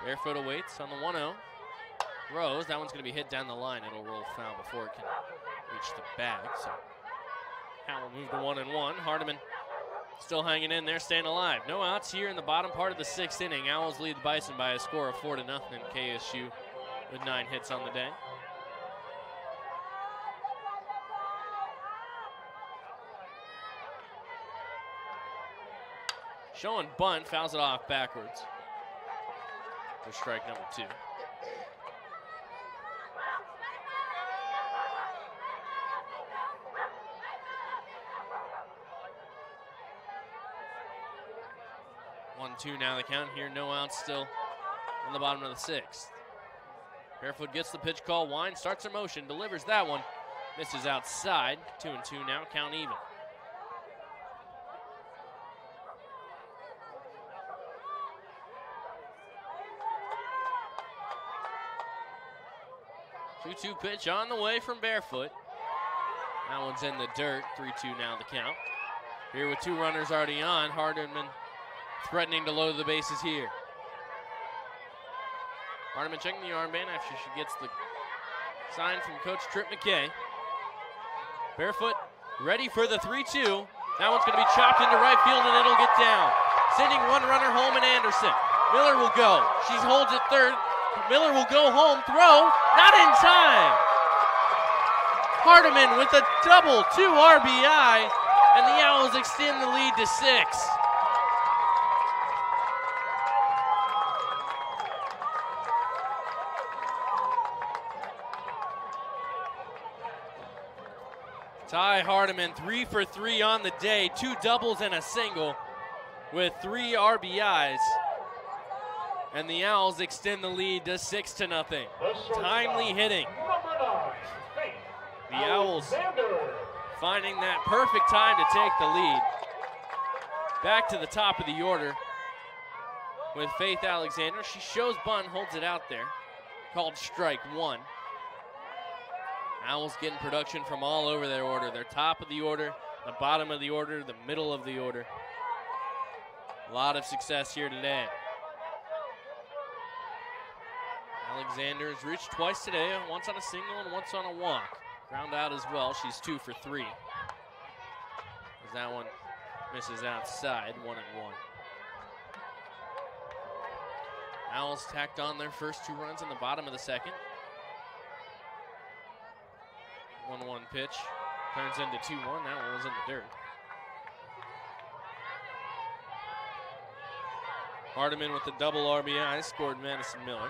[SPEAKER 2] Barefoot awaits on the 1-0. Rose, that one's going to be hit down the line. It'll roll foul before it can reach the bag. So Howell moved to 1-1. Hardiman still hanging in there, staying alive. No outs here in the bottom part of the 6th inning. Owls lead the Bison by a score of 4-0. KSU with 9 hits on the day. Showing bunt, fouls it off backwards for strike number 2. One-two now the count here. No outs still on the bottom of the 6th. Barefoot gets the pitch call. Wine starts her motion, delivers that one. Misses outside. 2-2 now, count even. Two pitch on the way from Barefoot. That one's in the dirt. 3-2 now the count. Here with 2 runners already on. Hardiman threatening to load the bases here. Hardiman checking the armband after she gets the sign from Coach Trip McKay. Barefoot ready for the 3-2. That one's going to be chopped into right field and it'll get down. Sending 1 runner home in Anderson. Miller will go. She holds it third. Miller will go home, throw, not in time. Hardiman with a double, 2 RBI, and the Owls extend the lead to 6. Ty Hardiman 3 for 3 on the day, 2 doubles and a single with 3 RBIs. And the Owls extend the lead to 6-0. Timely hitting. The Owls finding that perfect time to take the lead. Back to the top of the order with Faith Alexander. She shows bunt, holds it out there. Called strike 1. Owls getting production from all over their order. Their top of the order, the bottom of the order, the middle of the order. A lot of success here today. Alexander has reached twice today, once on a single and once on a walk. Ground out as well, she's 2 for 3. As that one misses outside, 1-1. Owls tacked on their first 2 runs in the bottom of the second. 1-1 pitch, turns into 2-1, that one was in the dirt. Hardiman with the double RBI scored Madison Miller.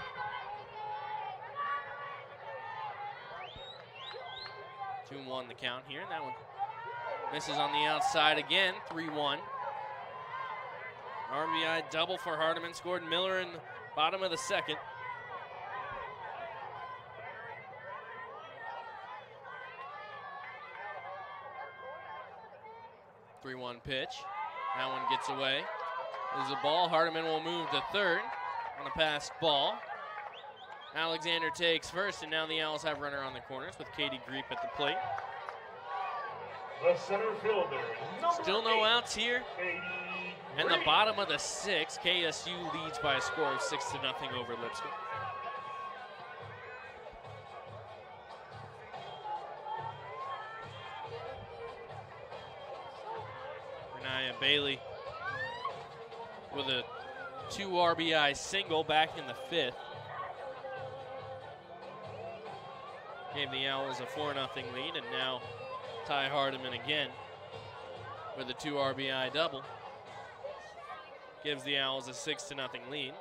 [SPEAKER 2] Two and 1 the count here. That one misses on the outside again, 3-1. RBI double for Hardiman, scored Miller in the bottom of the second. Three-1 pitch. That one gets away. There's a ball. Hardiman will move to third on a passed ball. Alexander takes first, and now the Owls have runner on the corners with Katie Greep at the plate.
[SPEAKER 1] The center fielder,
[SPEAKER 2] Still no outs here.
[SPEAKER 1] Katie
[SPEAKER 2] And the
[SPEAKER 1] Greep.
[SPEAKER 2] bottom of the 6, KSU leads by a score of 6-0 over Lipscomb. Renaya Bailey with a 2 RBI single back in the 5th. Gave the Owls a 4-0 lead, and now Ty Hardiman again with a 2 RBI double. Gives the Owls a 6-0 lead.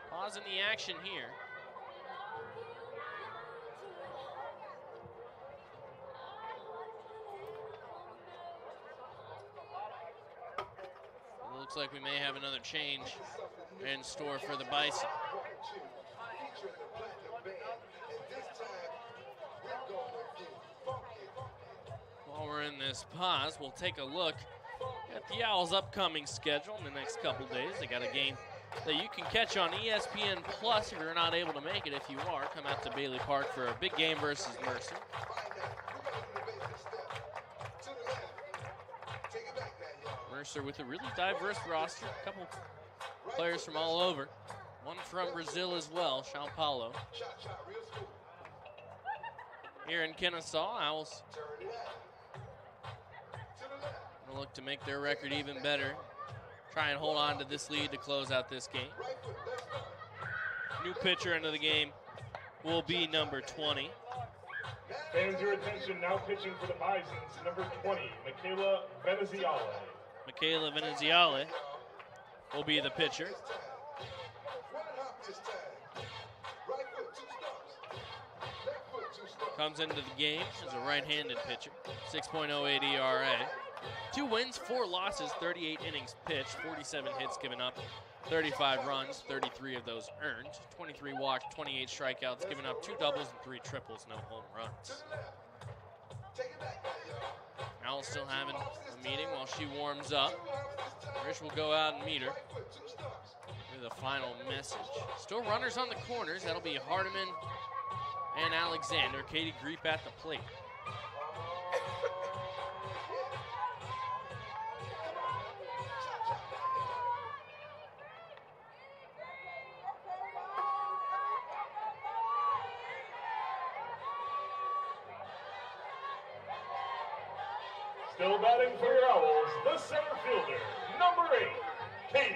[SPEAKER 2] Pause in the action here. It looks like we may have another change in store for the Bison. While we're in this pause, we'll take a look at the Owls' upcoming schedule in the next couple days. They got a game that you can catch on ESPN Plus if you're not able to make it. If you are, come out to Bailey Park for a big game versus Mercer. Mercer with a really diverse roster, a couple players from all over. One from Brazil as well, Sao Paulo. Here in Kennesaw, Owls will look to make their record even better. Try and hold on to this lead to close out this game. New pitcher into the game will be number 20.
[SPEAKER 1] Fans, your attention, now pitching for the Bisons, number 20, Michaela Veneziale.
[SPEAKER 2] Michaela Veneziale will be the pitcher. Comes into the game as a right-handed pitcher, 6.08 ERA. 2 wins, 4 losses, 38 innings pitched, 47 hits given up, 35 runs, 33 of those earned, 23 walks, 28 strikeouts, given up 2 doubles and 3 triples, no home runs. Owls still having a meeting while she warms up. Rich will go out and meet her with a final message. Still runners on the corners. That'll be Hardiman and Alexander. Katie Greep at the plate.
[SPEAKER 1] Still batting for your Owls, the center fielder, number 8, Katie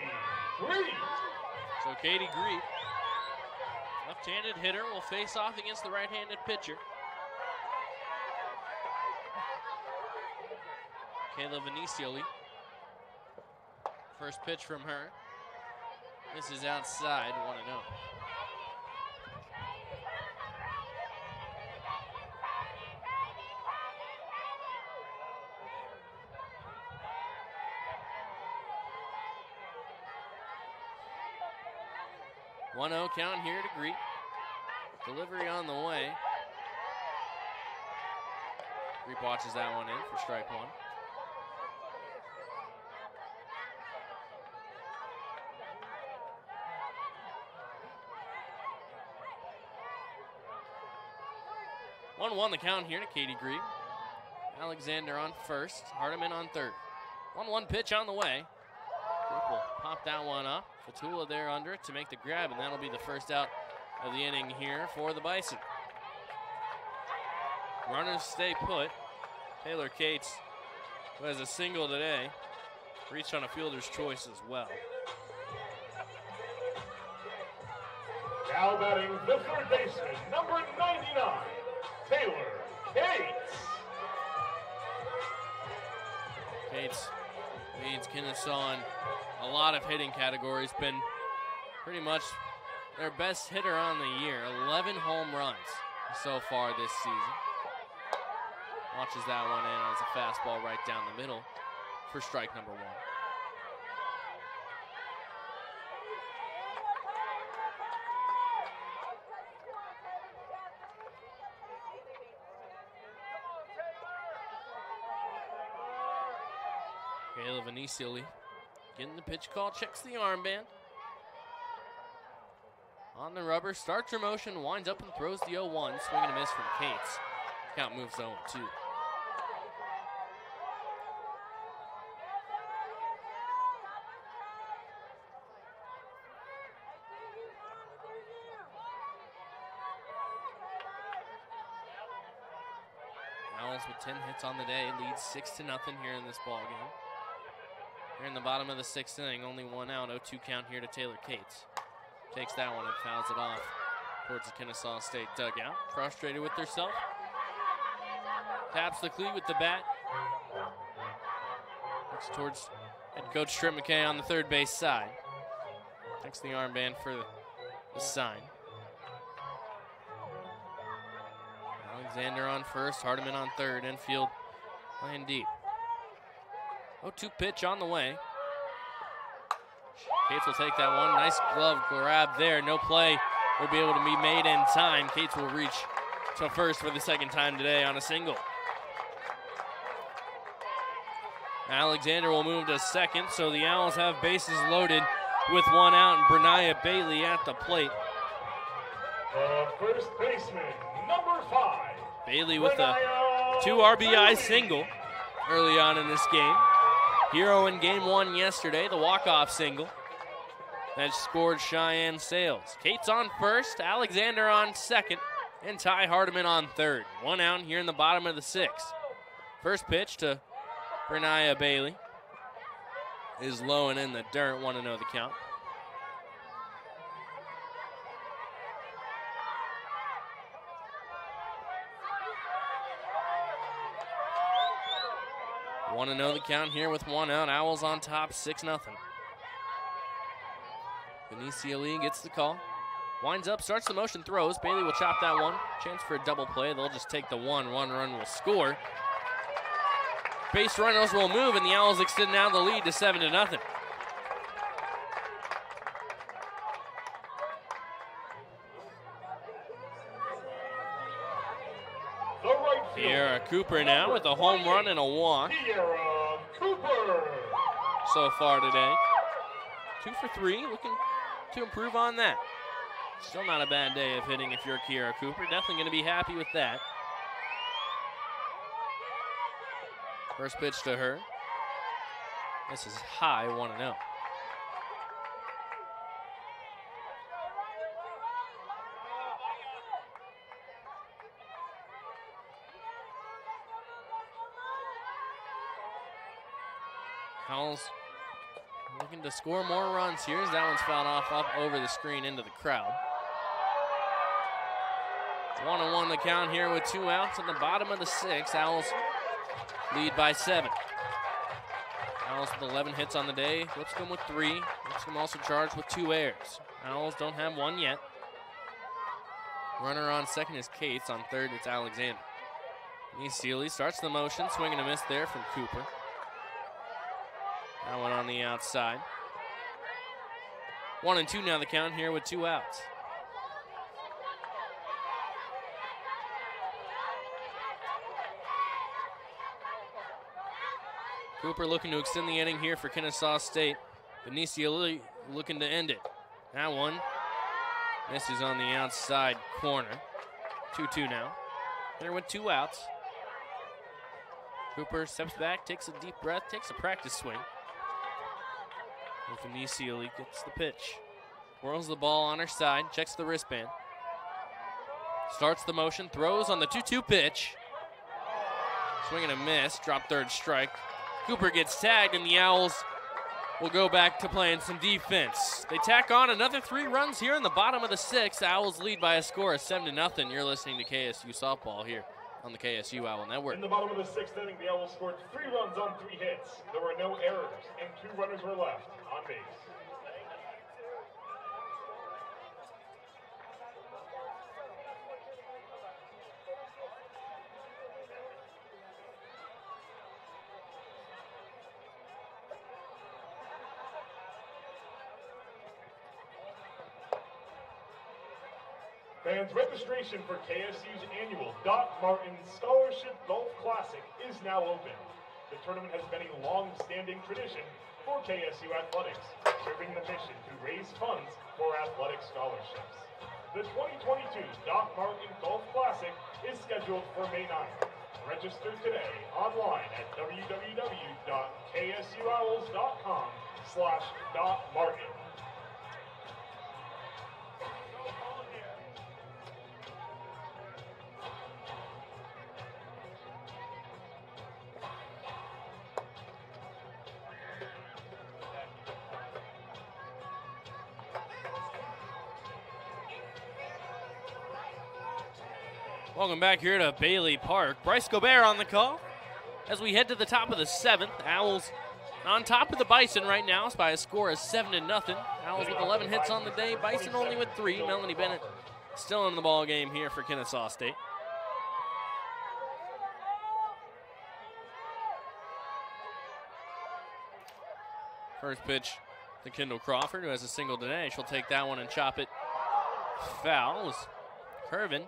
[SPEAKER 1] Greep.
[SPEAKER 2] So Katie Greep, left-handed hitter, will face off against the right-handed pitcher. Kayla Venicioli. First pitch from her. This is outside, 1-0. One-0 count here to Greep. Delivery on the way. Greep watches that one in for strike 1. 1-1 the count here to Katie Green. Alexander on first, Hardiman on third. 1-1 pitch on the way. Group will pop that one up. Fatula there under it to make the grab, and that'll be the first out of the inning here for the Bison. Runners stay put. Taylor Cates, who has a single today, reached on a fielder's choice as well.
[SPEAKER 1] Now batting the third baseman, number 99, Taylor Cates.
[SPEAKER 2] Cates leads Kennesaw in a lot of hitting categories. Been pretty much their best hitter on the year. 11 home runs so far this season. Launches that one in as a fastball right down the middle for strike number 1. Kayla Venicioli getting the pitch call, checks the armband. On the rubber, starts her motion, winds up and throws the 0-1. Swing and a miss from Cates. Count moves 0-2. Owls with 10 hits on the day, leads 6-0 here in this ball game. Here in the bottom of the 6th inning, only 1 out, 0-2 count here to Taylor Cates. Takes that one and fouls it off towards the Kennesaw State dugout. Frustrated with herself. Taps the cleat with the bat. Looks towards head coach Trip McKay on the third base side. Takes the armband for the sign. Alexander on first, Hardiman on third, infield playing deep. 0-2 pitch on the way. Cates will take that one. Nice glove grab there. No play will be able to be made in time. Cates will reach to first for the second time today on a single. Alexander will move to second, so the Owls have bases loaded with 1 out, and Brenaya Bailey at the plate.
[SPEAKER 1] The first baseman, number 5.
[SPEAKER 2] Bailey with a 2 RBI single early on in this game. Hero in game 1 yesterday, the walk-off single that scored Cheyenne Sales. Cates on first, Alexander on second, and Ty Hardiman on third. 1 out here in the bottom of the 6th. First pitch to Brenaya Bailey is low and in the dirt. 1-0 the count. Want to know the count here with 1 out. Owls on top, 6-0. Benicia Lee gets the call. Winds up, starts the motion, throws. Bailey will chop that one. Chance for a double play. They'll just take the 1. 1 run will score. Base runners will move, and the Owls extend now the lead to 7-0. Sierra Cooper now with a home run and a walk.
[SPEAKER 1] Sierra Cooper.
[SPEAKER 2] So far today. 2 for 3, looking to improve on that. Still not a bad day of hitting if you're Kiera Cooper. Definitely going to be happy with that. First pitch to her. This is high, 1-0. Owls looking to score more runs here as that one's fouled off up over the screen into the crowd. 1-1 the count here with 2 outs in the bottom of the 6th. Owls lead by 7. Owls with 11 hits on the day. Lipscomb with 3. Lipscomb also charged with 2 errors. Owls don't have 1 yet. Runner on second is Cates. On third, it's Alexander. Sealy starts the motion. Swing and a miss there from Cooper. That one on the outside. 1-2 now the count here with 2 outs. Cooper looking to extend the inning here for Kennesaw State. Benicia Lilly looking to end it. That one misses on the outside corner. 2-2 now. There went 2 outs. Cooper steps back, takes a deep breath, takes a practice swing. Venezioli gets the pitch. Whirls the ball on her side, checks the wristband. Starts the motion, throws on the 2-2 pitch. Swing and a miss, drop third strike. Cooper gets tagged, and the Owls will go back to playing some defense. They tack on another 3 runs here in the bottom of the 6th. Owls lead by a score of 7-0. You're listening to KSU softball here on the KSU Owl Network.
[SPEAKER 1] In the bottom of the 6th inning, the Owls scored 3 runs on 3 hits. There were no errors, and 2 runners were left on base. Fans, registration for KSU's annual Doc Martin Scholarship Golf Classic is now open. The tournament has been a long-standing tradition for KSU athletics, serving the mission to raise funds for athletic scholarships. The 2022 Doc Martin Golf Classic is scheduled for May 9th. Register today online at www.ksuowls.com/DocMartin.
[SPEAKER 2] Welcome back here to Bailey Park. Bryce Gobert on the call as we head to the top of the 7th. Owls on top of the Bison right now by a score of 7-0. Owls with 11 hits on the day. Bison only with 3. Melanie Bennett still in the ball game here for Kennesaw State. First pitch to Kendall Crawford, who has a single today. She'll take that one and chop it foul. Curvin,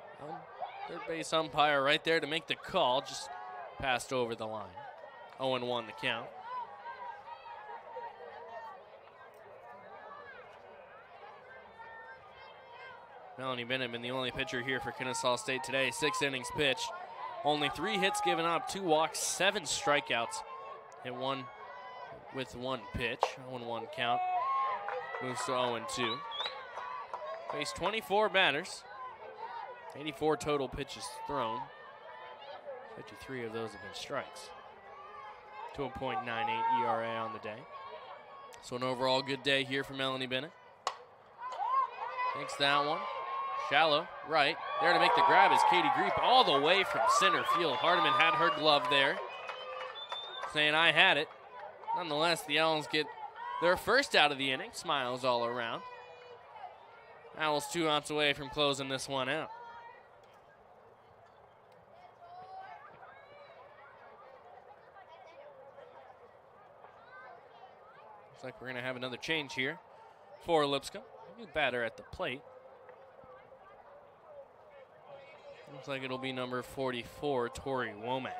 [SPEAKER 2] third base umpire right there to make the call. Just passed over the line. 0-1 the count. Melanie Bennett been the only pitcher here for Kennesaw State today. 6 innings pitched. Only 3 hits given up, 2 walks, 7 strikeouts. Hit 1 with 1 pitch. 0-1 count. Moves to 0-2. Faced 24 batters. 84 total pitches thrown. 53 of those have been strikes. To a .98 ERA on the day. So an overall good day here for Melanie Bennett. Takes that one. Shallow, right. There to make the grab is Katie Greep all the way from center field. Hardiman had her glove there, saying, "I had it." Nonetheless, the Owls get their first out of the inning. Smiles all around. Owls 2 outs away from closing this one out. Looks like we're going to have another change here for Lipscomb. New batter at the plate. Looks like it'll be number 44, Tori Womack.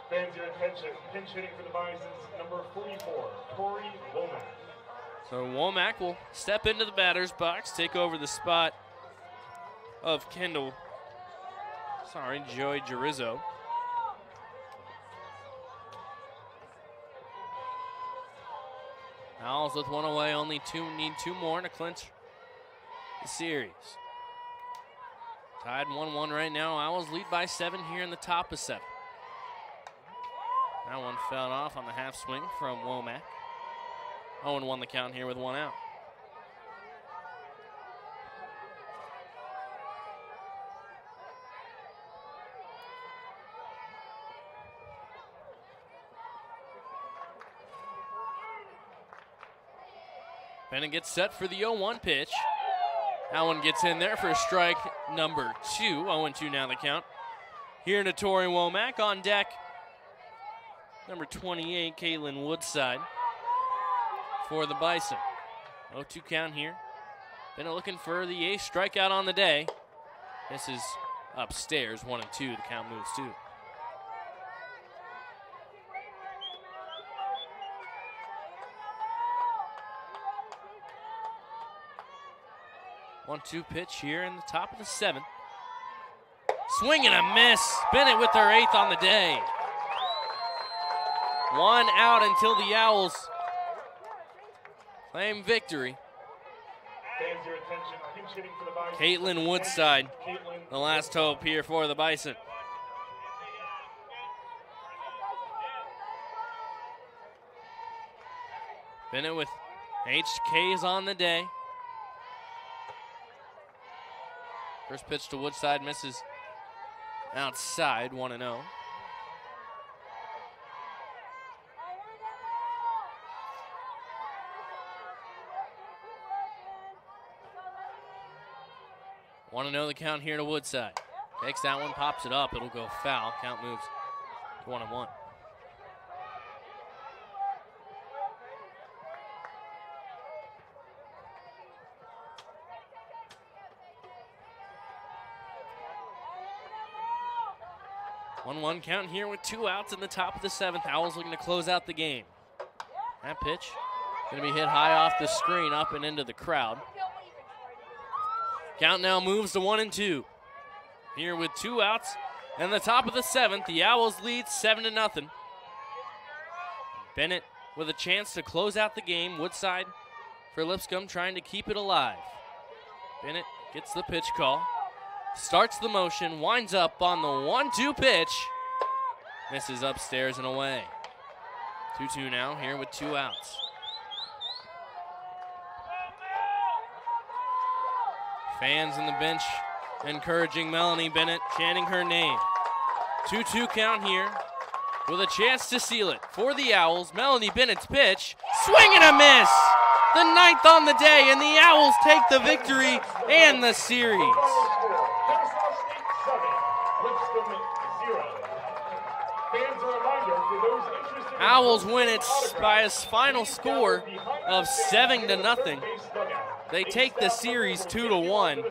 [SPEAKER 1] Fans, your attention. Pinch hitting for the Bisons, number 44, Tori Womack.
[SPEAKER 2] So Womack will step into the batter's box, take over the spot of Joy Gerizzo. Owls with 1 away, only 2, need 2 more to clinch the series. Tied 1-1 right now. Owls lead by 7 here in the top of 7. That one fell off on the half swing from Womack. 0-1 the count here with 1 out. Bennett gets set for the 0-1 pitch. That one gets in there for strike number 2. 0-2 now the count. Here to Tori Womack on deck. Number 28, Caitlin Woodside for the Bison. 0-2 count here. Bennett looking for the 8th strikeout on the day. This is upstairs, 1-2. The count moves to. 1-2 pitch here in the top of the 7th. Swing and a miss. Bennett with her 8th on the day. 1 out until the Owls claim victory.
[SPEAKER 1] Fans, your attention. Pinch hitting for the Bison.
[SPEAKER 2] Caitlin Woodside,
[SPEAKER 1] Caitlin.
[SPEAKER 2] the last hope here for the Bison. Bennett with HKs on the day. First pitch to Woodside misses outside, 1-0. Want to know the count here to Woodside. Takes that one, pops it up. It'll go foul. Count moves to 1-1. One count here with 2 outs in the top of the 7th. Owls looking to close out the game. That pitch going to be hit high off the screen, up and into the crowd. Count now moves to 1-2. Here with 2 outs and the top of the 7th, the Owls lead 7-0. Bennett with a chance to close out the game. Woodside for Lipscomb trying to keep it alive. Bennett gets the pitch call, starts the motion, winds up on the 1-2 pitch. Misses upstairs and away. 2-2 now here with 2 outs. Fans in the bench encouraging Melanie Bennett, chanting her name. 2-2 count here with a chance to seal it for the Owls. Melanie Bennett's pitch, swing and a miss! The 9th on the day, and the Owls take the victory and the series.
[SPEAKER 1] Kennesaw State 7, Lipscomb 0. Fans, a reminder for those interested in
[SPEAKER 2] Owls win it by a final score of 7-0. They take the series 2-1.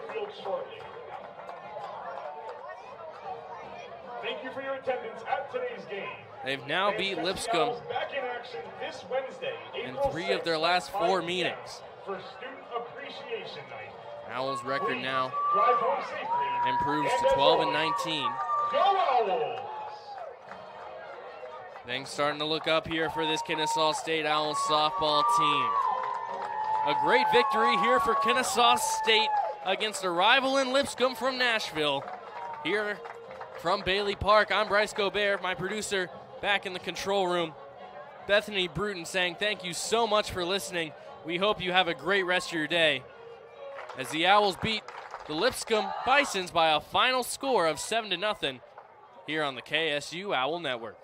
[SPEAKER 1] Thank you for your attendance at today's game.
[SPEAKER 2] They've now beat Lipscomb
[SPEAKER 1] Back in action this Wednesday,
[SPEAKER 2] in
[SPEAKER 1] April
[SPEAKER 2] 3 of their
[SPEAKER 1] 6th,
[SPEAKER 2] last 4
[SPEAKER 1] 5
[SPEAKER 2] meetings.
[SPEAKER 1] for Student Appreciation Night.
[SPEAKER 2] Owls' record now
[SPEAKER 1] Drive home safely.
[SPEAKER 2] improves
[SPEAKER 1] And
[SPEAKER 2] to
[SPEAKER 1] as
[SPEAKER 2] 12-19.
[SPEAKER 1] Go Owls!
[SPEAKER 2] Things starting to look up here for this Kennesaw State Owls softball team. A great victory here for Kennesaw State against a rival in Lipscomb from Nashville. Here from Bailey Park, I'm Bryce Gobert, my producer back in the control room. Bethany Bruton saying thank you so much for listening. We hope you have a great rest of your day as the Owls beat the Lipscomb Bisons by a final score of 7-0 here on the KSU Owl Network.